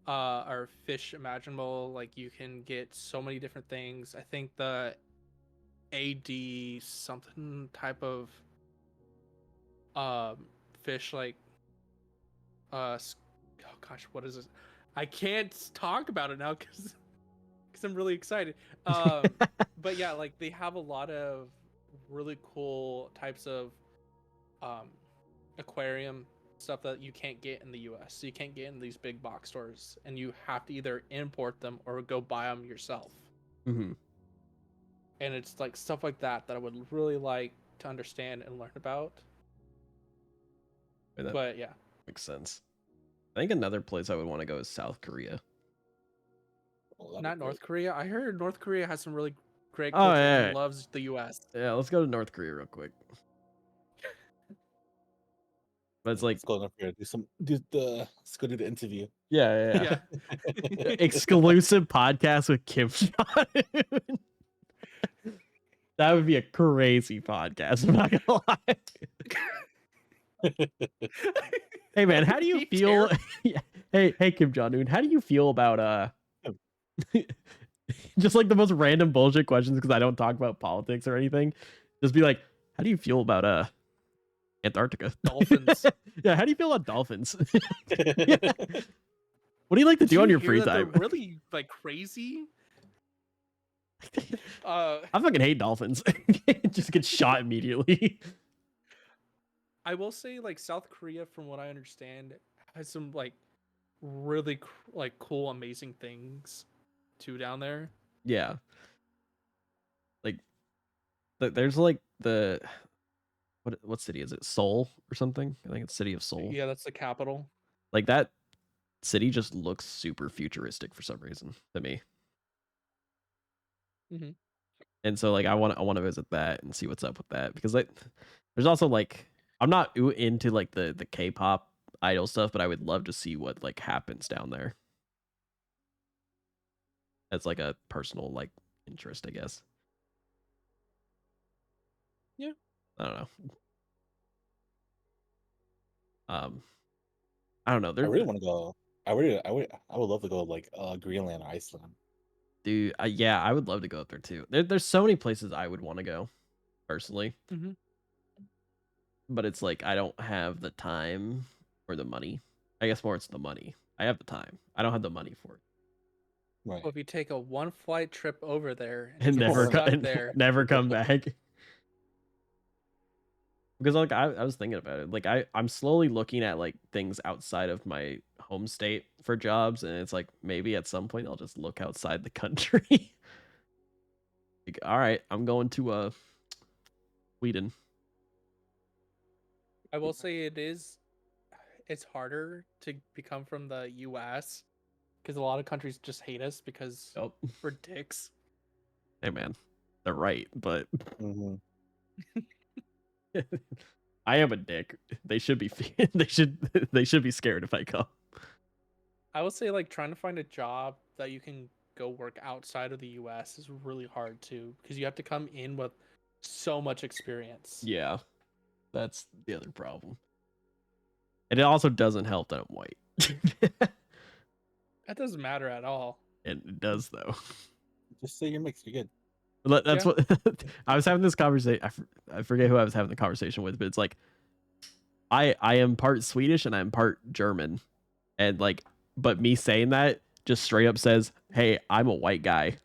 or fish imaginable. Like you can get so many different things. I think the AD something type of fish like oh gosh, what is it? I can't talk about it now because I'm really excited. But yeah, like they have a lot of really cool types of um aquarium stuff that you can't get in the US. So you can't get in these big box stores, and you have to either import them or go buy them yourself. Mm-hmm. And it's like stuff like that that I would really like to understand and learn about. But yeah, makes sense. I think another place I would want to go is South Korea. not North Korea. I heard North Korea has some really great Oh, culture yeah. and loves the US. Yeah, let's go to North Korea real quick. But it's like, let's go up here. Let's go do the interview. Yeah. Exclusive podcast with Kim Jong-un. That would be a crazy podcast. I'm not gonna lie. Hey man, how do you feel? Yeah. Hey Kim Jong-un, how do you feel about just like the most random bullshit questions because I don't talk about politics or anything. Just be like, how do you feel about Antarctica? Dolphins. Yeah, how do you feel about dolphins? Yeah. What do you like to do on your free time? They're really like crazy. I fucking hate dolphins. Just get shot immediately. I will say, like South Korea, from what I understand, has some like really like cool, amazing things too down there. Yeah. Like, there's like what city is it? Seoul or something? I think it's City of Seoul. Yeah, that's the capital. Like that city just looks super futuristic for some reason to me. Mm-hmm. And so like I want to visit that and see what's up with that because like there's also like I'm not into like the K-pop idol stuff, but I would love to see what like happens down there. That's like a personal like interest, I guess. Yeah. I don't know. I don't know. I really want to go. I would love to go like Greenland or Iceland. Dude, yeah, I would love to go up there too. There's so many places I would want to go personally, Mm-hmm. but it's like I don't have the time or the money. I guess more it's the money. I have the time. I don't have the money for it. Right. Well, if you take a one flight trip over there and, And you get never stuck and there, never come back. Because like I was thinking about it. Like I'm slowly looking at like things outside of my home state for jobs, and it's like maybe at some point I'll just look outside the country. Like, all right, I'm going to Sweden. I will say it's harder to become from the U.S. because a lot of countries just hate us because Oh, we're dicks. hey man, they're right, but Mm-hmm. I am a dick. They should be they should be scared if I come. I will say like trying to find a job that you can go work outside of the U.S. is really hard too because you have to come in with so much experience. Yeah, that's the other problem. And it also doesn't help that I'm white. That doesn't matter at all. And it does though. Just say you're mixed. You're good. That's Yeah. what I was having this conversation. I forget who I was having the conversation with, but it's like I am part Swedish and I'm part German, and like, but me saying that just straight up says, "Hey, I'm a white guy."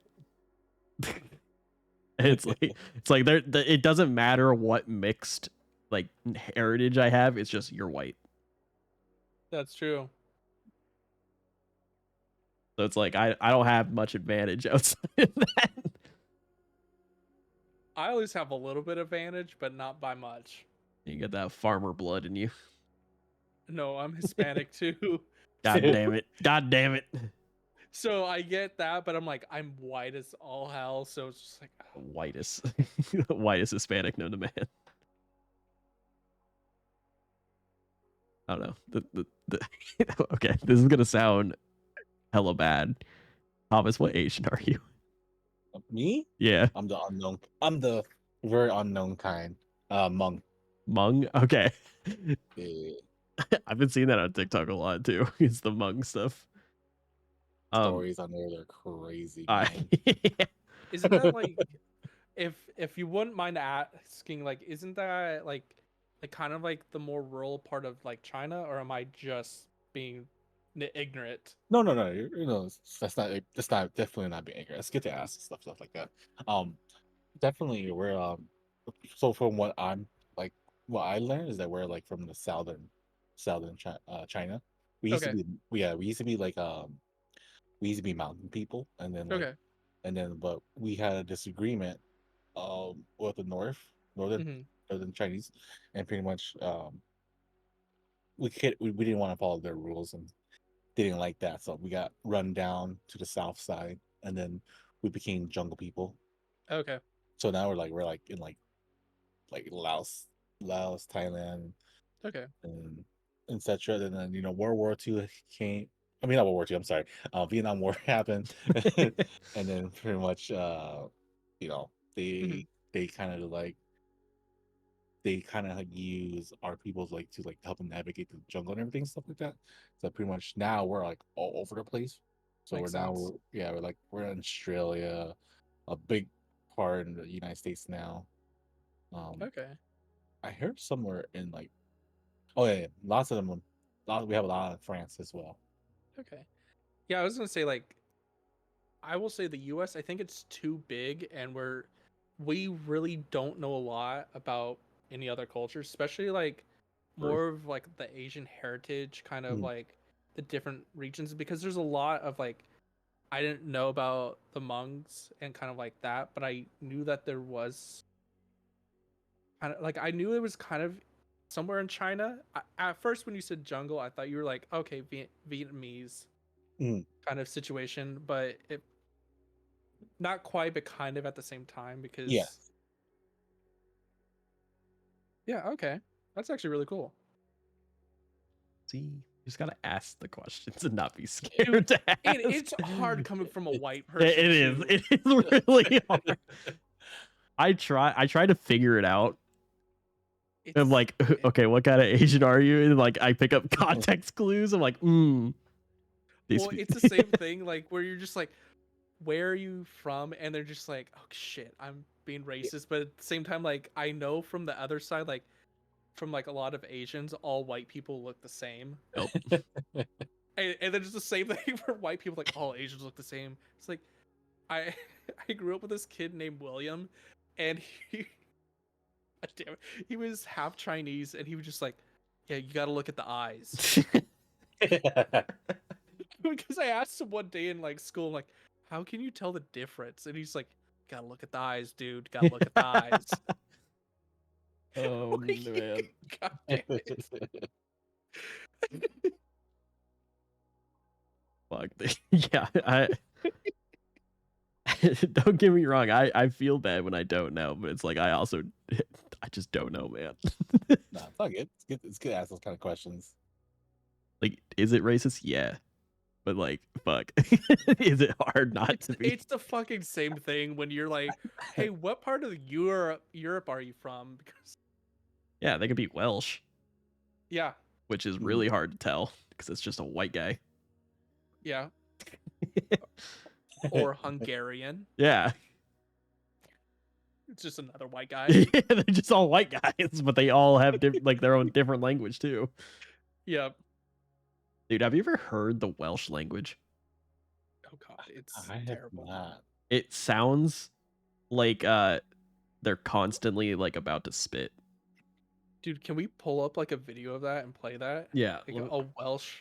And it's like there it doesn't matter what mixed like heritage I have. It's just you're white. That's true. So it's like I don't have much advantage outside of that. I always have a little bit of advantage, but not by much. You get that farmer blood in you. No, I'm Hispanic too. God damn it. God damn it. So I get that, but I'm like, I'm white as all hell. So it's just like, Whitest whitest Hispanic known to man. I don't know. Okay, this is gonna sound hella bad. Thomas, what Asian are you? Me? Yeah. I'm the unknown. I'm the very unknown kind. Hmong. Hmong? Okay. Yeah. I've been seeing that on TikTok a lot too. It's the Hmong stuff. Stories on there, they're crazy, I man. isn't that like, if you wouldn't mind asking, like, isn't that like kind of like the more rural part of like China, or am I just being ignorant? No, that's not definitely not being ignorant. It's good to ask stuff like that. Definitely we're so from what I'm like, what I learned is that we're like from the southern China. We used to Okay. be, yeah, we used to be like we used to be mountain people, and then like Okay. but we had a disagreement with the northern Hmm. northern Chinese, and pretty much we didn't want to follow their rules, and they didn't like that, so we got run down to the south side, and then we became jungle people. Okay. So now we're like in like Laos, Thailand, Okay. and etc. And then World War II came. I mean, not World War II. I'm sorry. Vietnam War happened, and then pretty much you know Hmm. they kind of like use our people to help them navigate the jungle and everything, stuff like that. So pretty much now we're like all over the place. So Makes sense. we're in Australia, a big part in the United States now. Okay. I heard somewhere in like, oh yeah, lots of them. We have a lot in France as well. Okay. Yeah, I was gonna say like, I will say the U.S. I think it's too big, and we really don't know a lot about any other cultures, especially like True. more of like the Asian heritage, kind of Mm. like the different regions, because there's a lot of like I didn't know about the Hmongs and kind of like that, but I knew that there was kind of like I knew it was kind of somewhere in China. At first, when you said jungle, I thought you were like, okay, Vietnamese Mm. kind of situation, but it not quite, but kind of at the same time Yeah. because yeah, okay, that's actually really cool. See, you just gotta ask the questions and not be scared Dude, to ask. it's hard coming from a white person. It is. too. It is really hard. I try to figure it out. I'm like, okay, what kind of Asian are you? And like, I pick up context clues. I'm like, Well, it's the same thing, like where you're just like, where are you from? And they're just like, oh shit, I'm being racist. But at the same time, like, I know from the other side, like, from like a lot of Asians, all white people look the same. Nope. And then it's the same thing for white people, like all Asians look the same. It's like I I grew up with this kid named William, and he damn it, he was half Chinese, and he was just like, yeah, you got to look at the eyes. Because I asked him one day in like school, like, how can you tell the difference? And he's like, gotta look at the eyes, dude. Gotta look at the eyes. Oh Like, man. God damn it. Fuck. Yeah, don't get me wrong. I feel bad when I don't know, but it's like I also I just don't know, man. Nah, it's all good. It's good to ask those kind of questions. Like, is it racist? Yeah. But like, fuck. Is it hard not to be? It's the fucking same thing when you're like, hey, what part of Europe are you from? Because Yeah, they could be Welsh, yeah, which is really hard to tell because it's just a white guy. yeah. Or Hungarian. Yeah. It's just another white guy. Yeah, they're just all white guys, but they all have like their own different language too. Yeah. Dude, have you ever heard the Welsh language? Oh god, it's I have terrible. not. It sounds like they're constantly like about to spit. Dude, can we pull up like a video of that and play that? Yeah, Like a Welsh.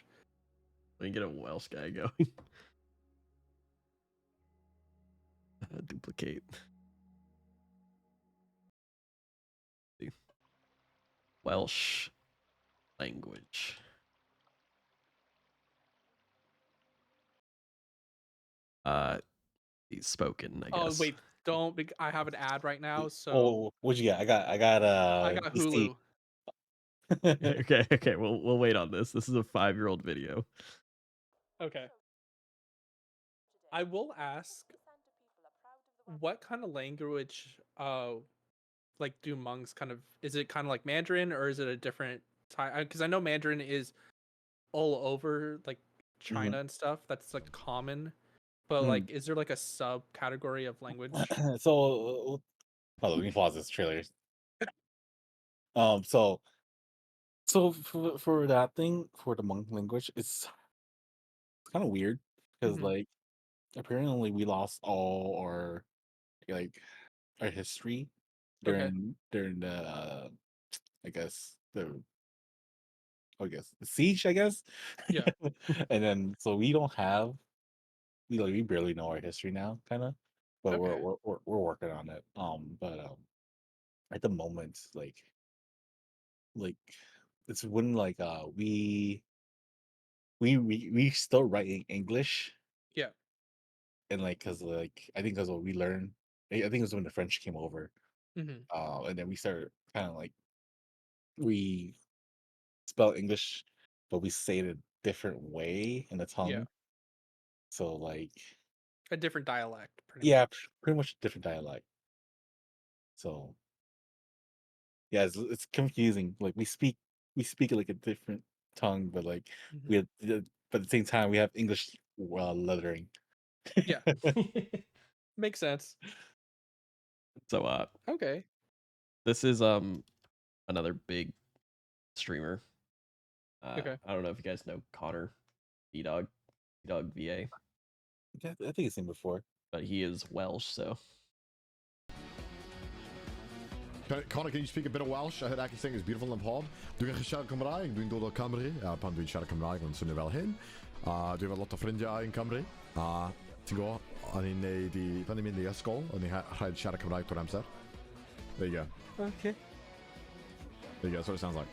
let me get a Welsh guy going. Duplicate. Welsh language. He's spoken, I Oh guess. wait, don't. I have an ad right now, so Oh, what you got? I got I got DC. Hulu. Okay. We'll wait on this. This is a 5-year-old video. Okay. I will ask, what kind of language, like do Hmongs kind of? Is it kind of like Mandarin, or is it a different type? Because I know Mandarin is all over like China and stuff. That's like common. But Mm. like, is there like a subcategory of language? So, hold on, let me pause this trailer. So for that thing for the monk language, it's kind of weird because Mhm. like apparently we lost all our like our history Okay. during the I guess the siege, I guess. Yeah. And then so we don't have we barely know our history now, kind of, but Okay. we're working on it. But at the moment, like it's when like we still write in English, Yeah. and like because like I think because what we learned, I think it was when the French came over, Hmm. and then we started kind of like we spell English, but we say it a different way in the Yeah. tongue. So like A different dialect, pretty yeah, much. pretty much a different dialect. So yeah, it's confusing. Like we speak like a different tongue, but like Hmm. we have, but at the same time we have English lettering. Yeah. Makes sense. So Okay. this is another big streamer. Okay. I don't know if you guys know Connor Dog VA, Yeah, I think it's seen before. but he is Welsh, so Connor, can you speak a bit of Welsh? I heard Aki saying it's beautiful in the pod. Doe je siarad Cymraeg? Dwi'n dod o Cymru. Pan dwi'n siarad Cymraeg, mae'n swnio fel hyn. Dwi efo lot o ffrindiau yn Cymru. Ti'n go, o'n i'n neud i... Pan i'n mynd i ysgol, o'n i'n rhaid siarad Cymraeg trwy'r amser. There you go. okay. There you go, that's what it sounds like.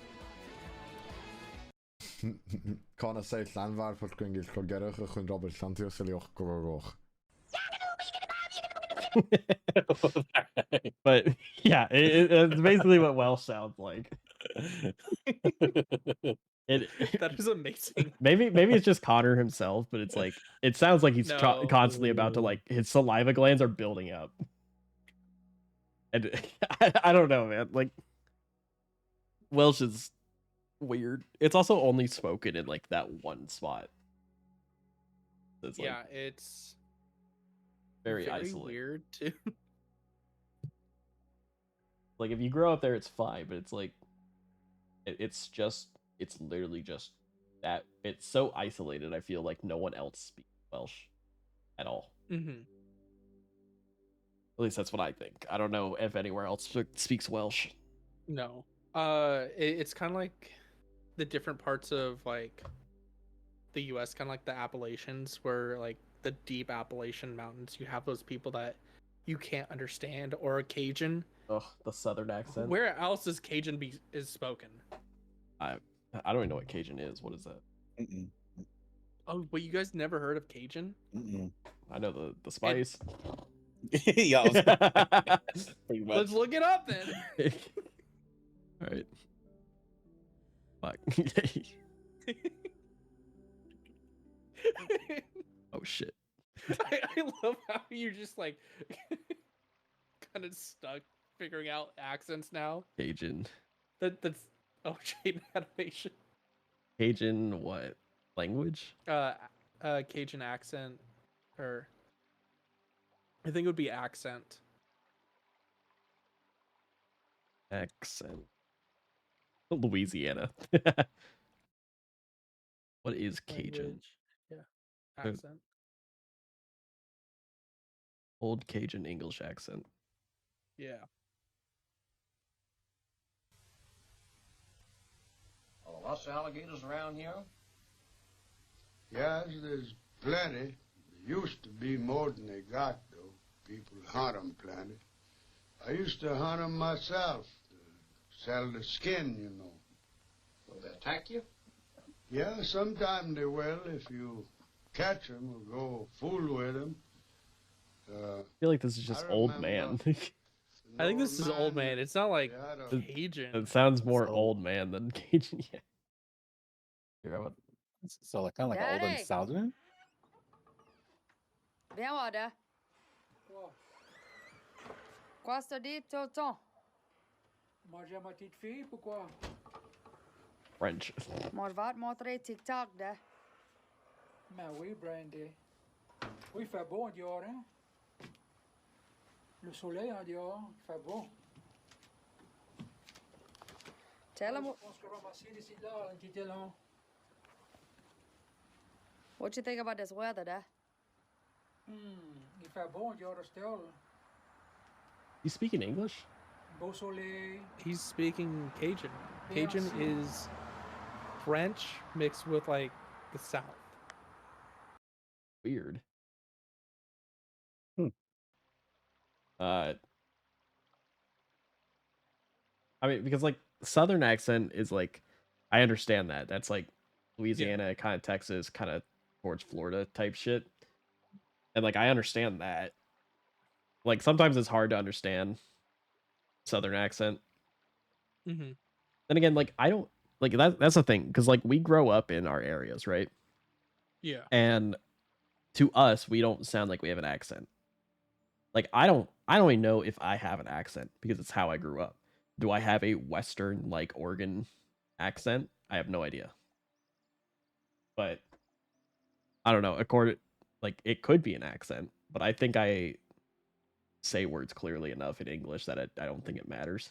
Connor say Llanfar, Pwll Gwyngyll, Clongerwch, Chwn Robert, Llantio, Siliwch, Gwrwch. But yeah, it's basically what Welsh sounds like. That is amazing. Maybe it's just Connor himself, but it's like it sounds like he's No. constantly about to like his saliva glands are building up, and I don't know, man. Like Welsh is weird. It's also only spoken in like that one spot. It's like, Yeah, it's very isolated. weird too. Like if you grow up there, it's fine, but it's like it's literally just that it's so isolated. I feel like no one else speaks Welsh at all. Mm-hmm. At least that's what I think. I don't know if anywhere else speaks Welsh. No. It's kind of like the different parts of like the U.S., kind of like the Appalachians, where like the deep Appalachian mountains, you have those people that you can't understand, or a Cajun. Ugh, the southern accent. Where else is Cajun is spoken? I don't even know what Cajun is. What is that? Mm-mm. Oh, but you guys never heard of Cajun? Mm-mm. I know the spice. Yeah, I was pretty much. Let's look it up then. All right. Fuck. Oh shit. I love how you're just like kind of stuck figuring out accents now. Cajun. That's chain animation. Cajun what language? Cajun accent, or I think it would be accent. Accent. Louisiana. What is Cajun? Language. Yeah, accent. Old Cajun English accent. Yeah. Oh, lots of alligators around here? Yes, there's plenty. There used to be more than they got, though. People hunt 'em plenty. I used to hunt 'em myself, to sell the skin, you know. Will they attack you? Yeah, sometime they will if you catch 'em or go fool with 'em. I feel like this is just old man. I think this is old man. It's not like Yeah, Cajun. It sounds more So- old man than Cajun. Yeah. Here, how about So like kind of like an old and Daddy. southern. Viens voir là. Quoi se dit, tonton? Manger ma petite fille, pourquoi? French? Moi, je vais te montrer TikTok, là. Ben oui, Brandy. Oui, il fait beau en dehors, hein? Le soleil en dehors, il fait beau. Tell him Je pense que ramasser d'ici là, qui était long. what you think about this weather, là. Il fait beau en dehors still. You speaking English? Beau soleil. He's speaking Cajun. Yeah, Cajun see. is French mixed with like the South. Weird. Hmm. I mean, because like Southern accent is like, I understand that. That's like Louisiana, kind of Texas, kind of towards Florida type shit. And like, I understand that. Like, sometimes it's hard to understand Southern accent. Mm-hmm. Then again, like, I don't, like, that's the thing. Because like, we grow up in our areas, right? Yeah. And to us, we don't sound like we have an accent. Like, I don't even know if I have an accent because it's how I grew up. Do I have a Western, like, Oregon accent? I have no idea. But I don't know. Like, it could be an accent, but I think I say words clearly enough in English that I don't think it matters.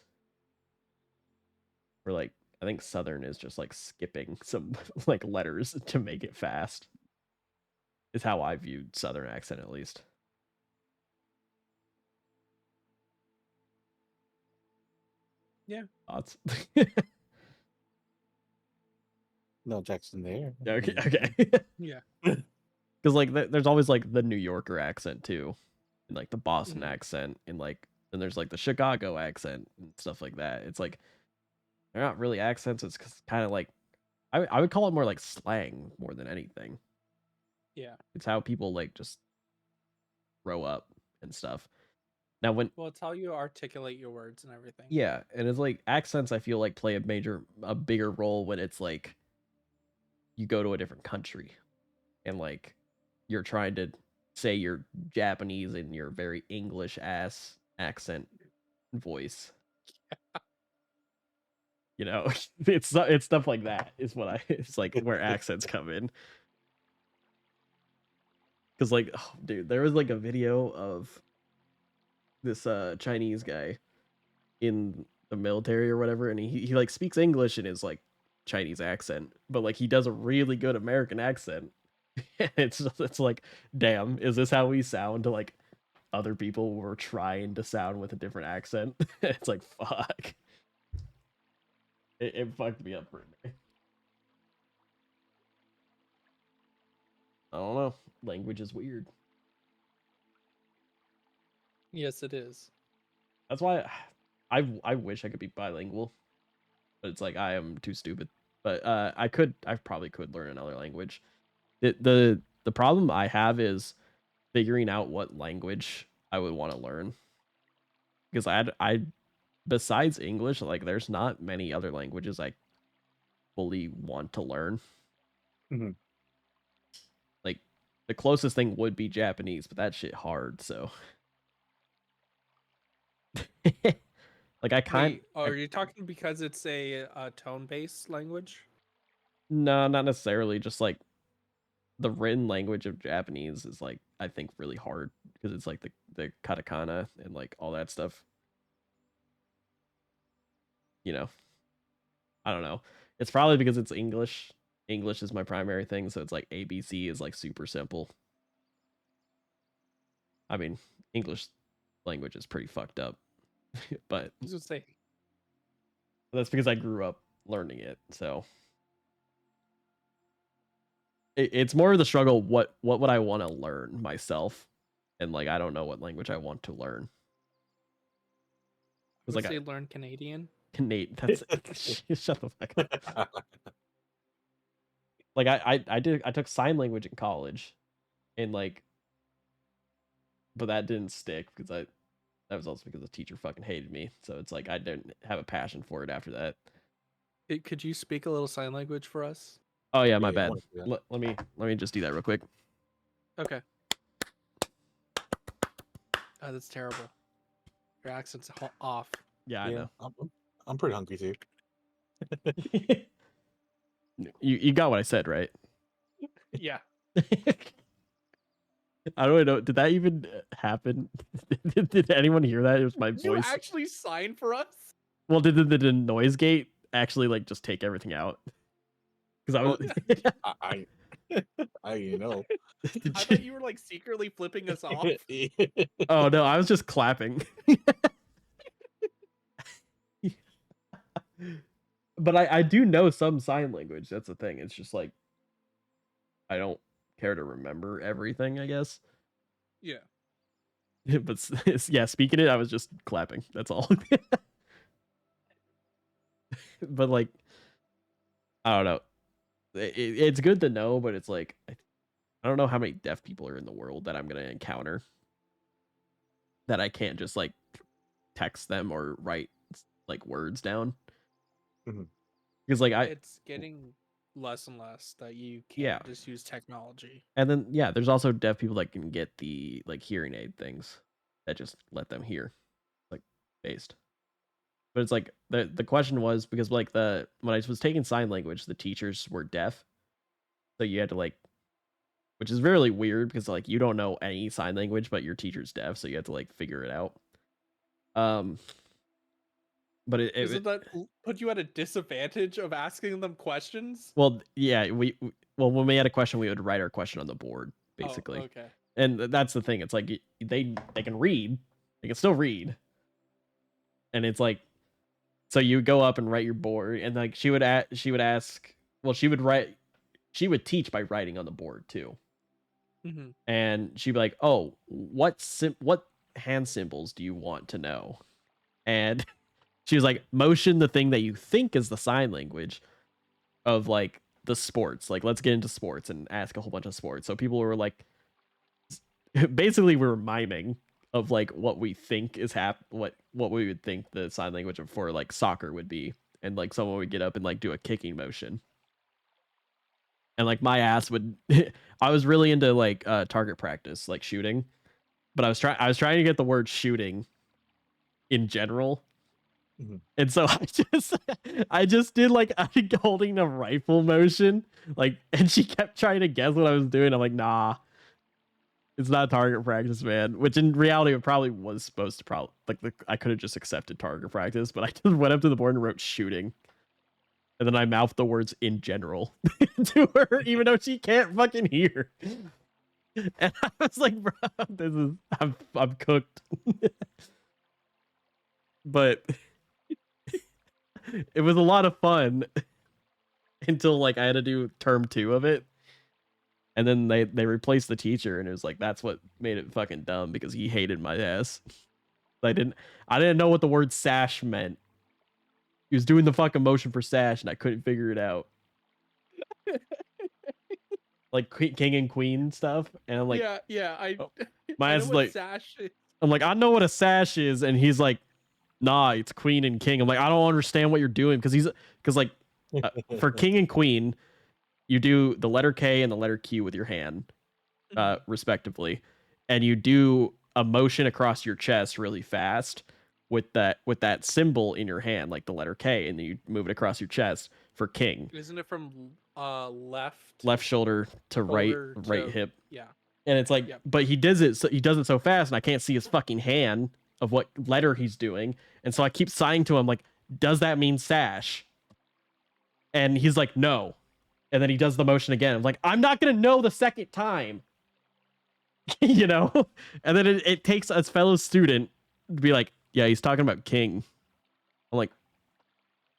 Or like, I think Southern is just like skipping some like letters to make it fast. Is how I viewed Southern accent, at least. Yeah. Thoughts? No Jackson there. Okay. Okay. Yeah. Because like there's always like the New Yorker accent too, and like the Boston Mhm. accent, and like then there's like the Chicago accent and stuff like that. It's like they're not really accents. It's kind of like I would call it more like slang more than anything. Yeah. It's how people like just grow up and stuff. Now when Well, it's how you articulate your words and everything. yeah, and it's like accents I feel like play a bigger role when it's like you go to a different country and like you're trying to say you're Japanese in your very English ass accent voice. You know, it's stuff like that is what it's like where accents come in. Because like, oh, dude, there was like a video of this Chinese guy in the military or whatever, and he like speaks English in his like Chinese accent, but like he does a really good American accent. It's like, damn, is this how we sound to like other people who are trying to sound with a different accent? It's like, fuck. It fucked me up for a day. I don't know. Language is weird. Yes, it is. That's why I wish I could be bilingual, but it's like I am too stupid. But I probably could learn another language. The problem I have is figuring out what language I would want to learn, because I besides English, like there's not many other languages I fully want to learn. Mhm. Like the closest thing would be Japanese, but that shit hard. So like I kind Wait, are you talking because it's a tone-based language? no, not necessarily. Just like the written language of Japanese is like I think really hard because it's like the katakana and like all that stuff. You know, I don't know. It's probably because it's English. English is my primary thing, so it's like ABC is like super simple. I mean, English language is pretty fucked up, but I was gonna say, that's because I grew up learning it. So it's more of the struggle. What would I want to learn myself, and like I don't know what language I want to learn. I It's would like say learn Canadian. Nate, that's shut the fuck up. Like I took sign language in college, and like, but that didn't stick because that was also because the teacher fucking hated me. So it's like I didn't have a passion for it after that. Could you speak a little sign language for us? Oh yeah, my Yeah, I bad. wanna do that. Let me just do that real quick. Okay. Oh, that's terrible. Your accent's off. Yeah, I Yeah, know. I'm pretty hungry too. You got what I said, right? Yeah. I don't know. Did that even happen? Did anyone hear that? It was my Did you voice. actually sign for us? Well, did the noise gate actually like just take everything out? Because I was. I know. I thought you were like secretly flipping us off. Oh no, I was just clapping. But I do know some sign language. That's the thing. It's just like I don't care to remember everything, I guess. Yeah. But yeah, speaking it, I was just clapping. That's all. But like, I don't know. It's good to know, but it's like I don't know how many deaf people are in the world that I'm gonna encounter that I can't just like text them or write like words down. Mhm. Because like It's getting less and less that you can't Yeah. just use technology. and then yeah, there's also deaf people that can get the like hearing aid things that just let them hear, like based. But it's like the question was because like when I was taking sign language, the teachers were deaf, so you had to like, which is really weird because like you don't know any sign language, but your teacher's deaf, so you have to like figure it out. But Doesn't that put you at a disadvantage of asking them questions? well, yeah, well when we had a question, we would write our question on the board basically. Oh, okay. And that's the thing. It's like they can read, they can still read, and it's like, so you go up and write your board, and like she would ask, well, she would teach by writing on the board too, Mm-hmm. and she'd be like, oh, what hand symbols do you want to know? And she was like, motion the thing that you think is the sign language of like the sports. Like, let's get into sports and ask a whole bunch of sports. So people were like, basically, we were miming of like what we think is what we would think the sign language for like soccer would be, and like someone would get up and like do a kicking motion, and like my ass would. I was really into like target practice, like shooting, but I was trying to get the word shooting in general. Mhm. And so I just did like holding a rifle motion, like, and she kept trying to guess what I was doing. I'm like, nah. It's not target practice, man. Which in reality, it probably was supposed to I could have just accepted target practice, but I just went up to the board and wrote shooting, and then I mouthed the words in general to her, even though she can't fucking hear. And I was like, bro, I'm cooked. But it was a lot of fun until like I had to do term 2 of it. And then they replaced the teacher, and it was like that's what made it fucking dumb because he hated my ass. I didn't know what the word sash meant. He was doing the fucking motion for sash, and I couldn't figure it out. Like king and queen stuff, and I'm like, my ass is like, sash is. I'm like, I know what a sash is, and he's like, nah, it's queen and king. I'm like, I don't understand what you're doing because for king and queen, you do the letter K and the letter Q with your hand, respectively, and you do a motion across your chest really fast with that symbol in your hand, like the letter K, and then you move it across your chest for king. Isn't it from left shoulder to right hip? Yeah. And it's like, but he does it so fast, and I can't see his fucking hand of what letter he's doing, and so I keep sighing to him like, does that mean sash? And he's like, no. And then he does the motion again. I'm like, I'm not gonna know the second time. You know? And then it takes a fellow student to be like, yeah, he's talking about king. I'm like,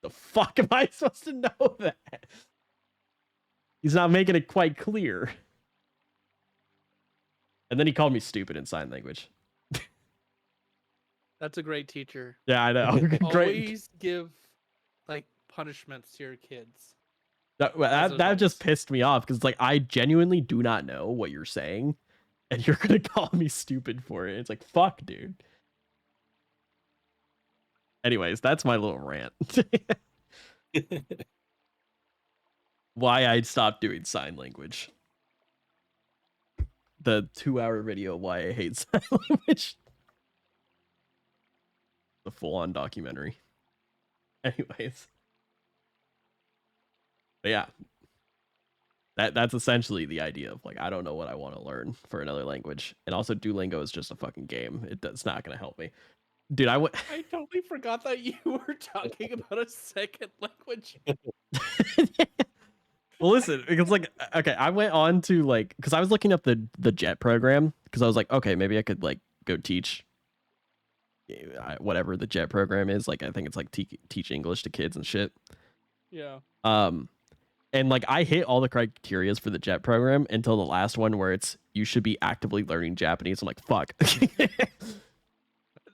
the fuck am I supposed to know that? He's not making it quite clear. And then he called me stupid in sign language. That's a great teacher. Yeah, I know. Great. Always give like punishments to your kids. That just pissed me off because like I genuinely do not know what you're saying, and you're gonna call me stupid for it. It's like, fuck, dude. Anyways, that's my little rant. Why I'd stop doing sign language. The 2-hour video why I hate sign language. The full-on documentary. Anyways. But yeah. That's essentially the idea of like I don't know what I want to learn for another language. And also Duolingo is just a fucking game. It's not gonna help me. Dude, I totally forgot that you were talking about a second language. Well, listen, because like, okay, I went on to like, because I was looking up the JET program because I was like, okay, maybe I could like go teach whatever the JET program is. Like, I think it's like teach English to kids and shit. Yeah. And like I hit all the criterias for the JET program until the last one where it's you should be actively learning Japanese. I'm like, fuck.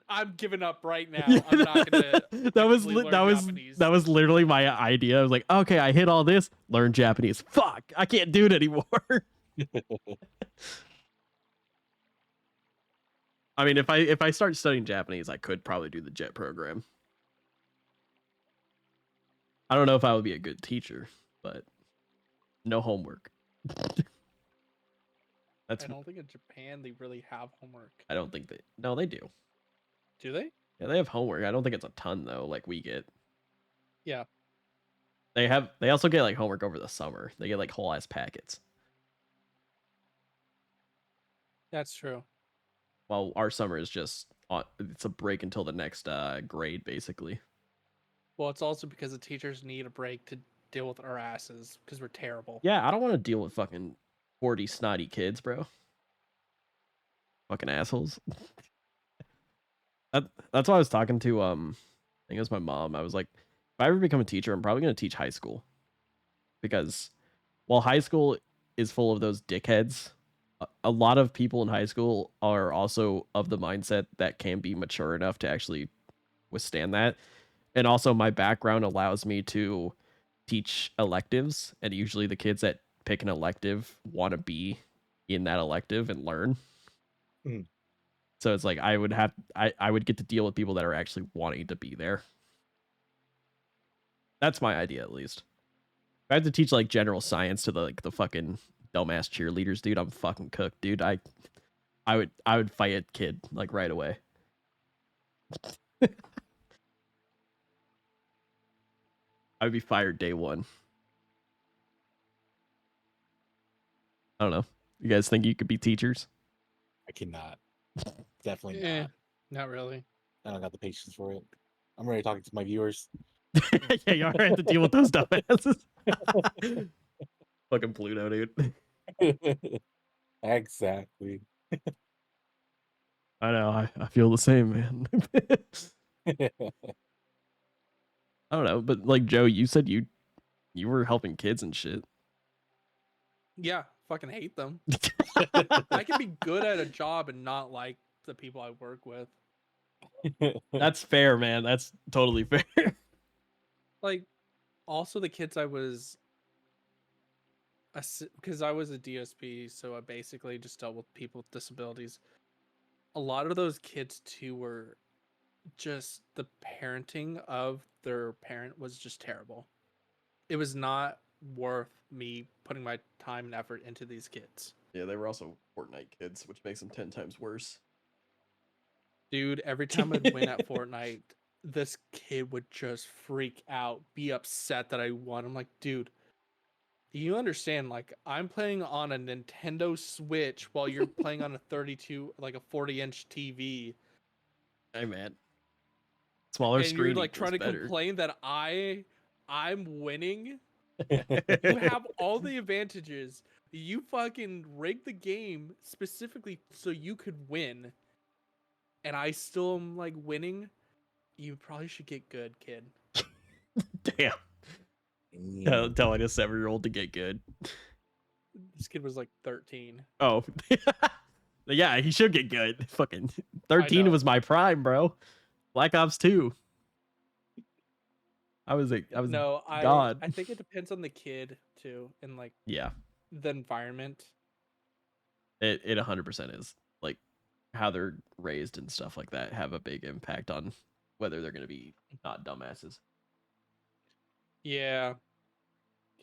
I'm giving up right now. I'm not gonna. that was literally my idea. I was like, okay, I hit all this. Learn Japanese. Fuck, I can't do it anymore. I mean, if I start studying Japanese, I could probably do the JET program. I don't know if I would be a good teacher, but no homework. I don't think in Japan they really have homework. I don't think no, they do. Do they? Yeah, they have homework. I don't think it's a ton though, like we get. Yeah. They also get like homework over the summer. They get like whole ass packets. That's true. Well, our summer is just it's a break until the next grade basically. Well, it's also because the teachers need a break to deal with our asses because we're terrible. Yeah, I don't want to deal with fucking 40 snotty kids, bro. Fucking assholes. That's why I was talking to I think it was my mom. I was like, if I ever become a teacher, I'm probably gonna teach high school. Because while high school is full of those dickheads, a lot of people in high school are also of the mindset that can be mature enough to actually withstand that. And also my background allows me to teach electives, and usually the kids that pick an elective want to be in that elective and learn. Mm. So it's like I would get to deal with people that are actually wanting to be there. That's my idea, at least. If I have to teach like general science to the fucking dumbass cheerleaders, dude, I'm fucking cooked, dude. I would fight a kid like right away. I would be fired day one. I don't know. You guys think you could be teachers? cannot. Definitely Eh, not. not really. I don't got the patience for it. I'm already talking to my viewers. Yeah, you already have to deal with those dumbasses. Fucking Pluto, dude. Exactly. I know. I feel the same, man. I don't know, but like Joe, you said you were helping kids and shit. Yeah, fucking hate them. I can be good at a job and not like the people I work with. That's fair, man. That's totally fair. Like, also the kids I was, because I was a DSP, so I basically just dealt with people with disabilities. A lot of those kids too were just the parenting of their parent was just terrible. It was not worth me putting my time and effort into these kids. Yeah, they were also Fortnite kids, which makes them 10 times worse. Dude, every time I'd win at Fortnite, this kid would just freak out, be upset that I won. I'm like, dude, you understand, like, I'm playing on a Nintendo Switch while you're playing on a 32, like a 40-inch TV. Hey, man. Smaller And you're screen like equals trying to better. complain that I'm winning. You have all the advantages. You fucking rigged the game specifically so you could win. And I still am like winning. You probably should get good, kid. Damn. Telling a 7-year-old to get good. This kid was like 13. Oh. Yeah, he should get good. Fucking 13 know. was my prime, bro. Black Ops 2. I was No, God. I think it depends on the kid too, and like Yeah, the environment. it 100% is. Like how they're raised and stuff like that have a big impact on whether they're going to be not dumbasses. Yeah.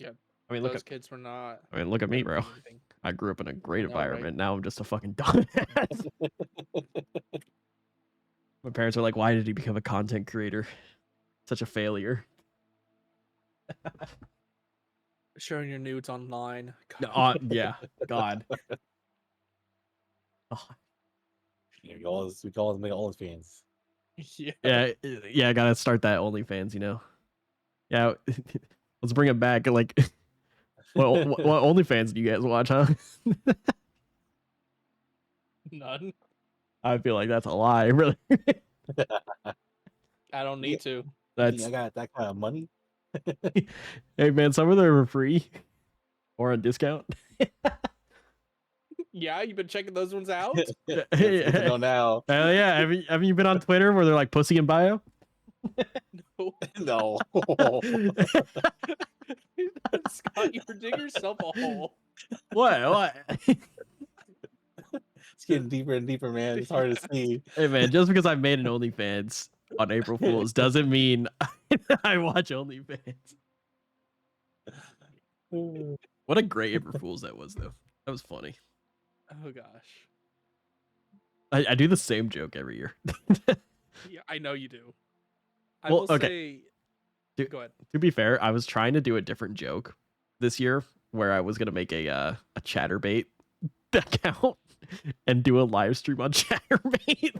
I mean, Those kids were not. look at me, bro. anything. I grew up in a great know, right? environment. Now I'm just a fucking dumbass. My parents are like, "Why did he become a content creator? Such a failure." Showing your nudes online. Yeah, God. Yeah, we always make all his fans. Yeah. Yeah. I gotta start that OnlyFans. Yeah, let's bring it back. Like, what OnlyFans do you guys watch, huh? None. I feel like that's a lie, really. I don't need to. That's I got that kind of money. hey man, some of them are free or on discount. Yeah, you've been checking those ones out? Good to know now. Hell yeah, have you been on Twitter where they're like pussy in bio? No. Scott, you're digging yourself a hole. What? It's getting deeper and deeper, man. It's hard to see. Hey man, just because I made an OnlyFans on April Fools doesn't mean I watch OnlyFans. What a great April Fools that was, though. That was funny. Oh gosh. I do the same joke every year. Yeah, I know you do. I Well, will okay. say. Go ahead. To be fair, I was trying to do a different joke this year where I was gonna make a ChatterBait account and do a live stream on ChatterBait.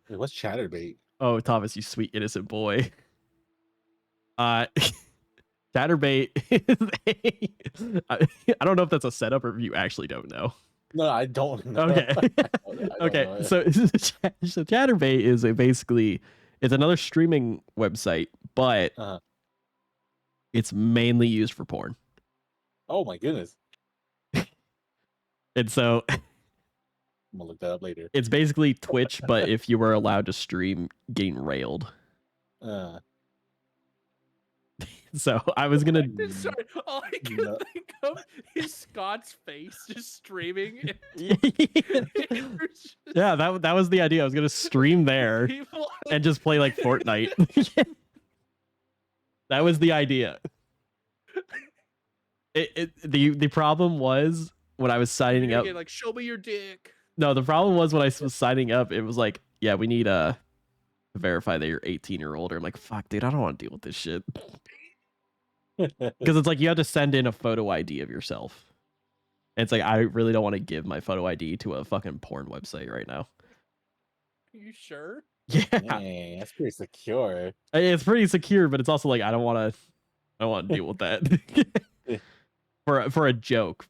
Wait, what's ChatterBait? Oh, Thomas, you sweet innocent boy. ChatterBait is I don't know if that's a setup or if you actually don't know. No, I don't know. Okay. I don't Okay. know it. So ChatterBait is it's another streaming website, but it's mainly used for porn. Oh my goodness. And so I'm gonna look that up later. it's basically Twitch, but if you were allowed to stream getting railed. So I was gonna. Sorry, all I can think of is Scott's face just streaming. Yeah, that was the idea. I was gonna stream there and just play like Fortnite. That was the idea. The problem was when I was signing up. Like, show me your dick. No, the problem was when I was signing up. It was like, yeah, we need to verify that you're 18 or older. I'm like, fuck, dude, I don't want to deal with this shit. Because it's like you have to send in a photo ID of yourself. And it's like I really don't want to give my photo ID to a fucking porn website right now. Are you sure? Yeah, Dang, that's pretty secure. it's pretty secure, but it's also like I don't want to deal with that for a joke.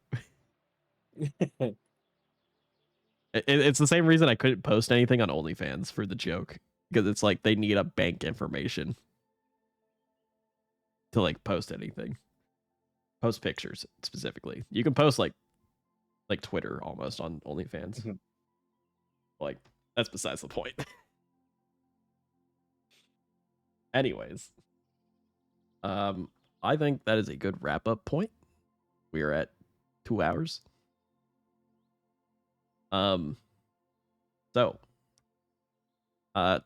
It's the same reason I couldn't post anything on OnlyFans for the joke, because it's like they need a bank information to like post anything, post pictures specifically. You can post like Twitter almost on OnlyFans. Mhm. Like that's besides the point. Anyways, I think that is a good wrap up point. We are at 2 hours. So,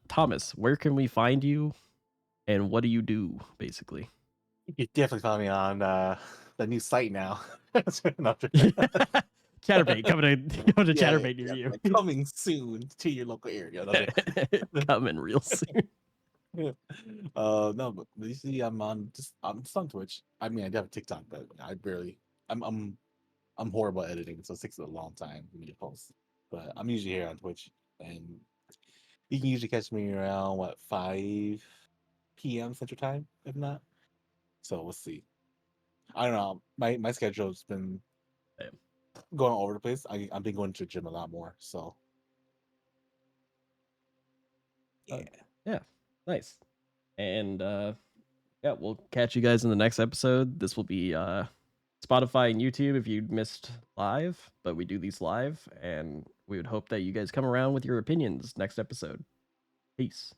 Thomas, where can we find you, and what do you do, basically? You definitely found me on the new site now. No, Chatterbait coming to Chatterbait near yeah, you. like, coming soon to your local area. No, Coming real soon. no, but you see, I'm just on Twitch. I mean, I do have a TikTok, but I'm horrible at editing, so it takes a long time for me to post. But I'm usually here on Twitch, and you can usually catch me around 5 p.m. Central Time, if not. So we'll see. I don't know. My schedule's been Damn. going all over the place. I've been going to the gym a lot more. So yeah. Yeah, nice. And yeah, we'll catch you guys in the next episode. This will be Spotify and YouTube if you missed live, but we do these live, and we would hope that you guys come around with your opinions next episode. Peace.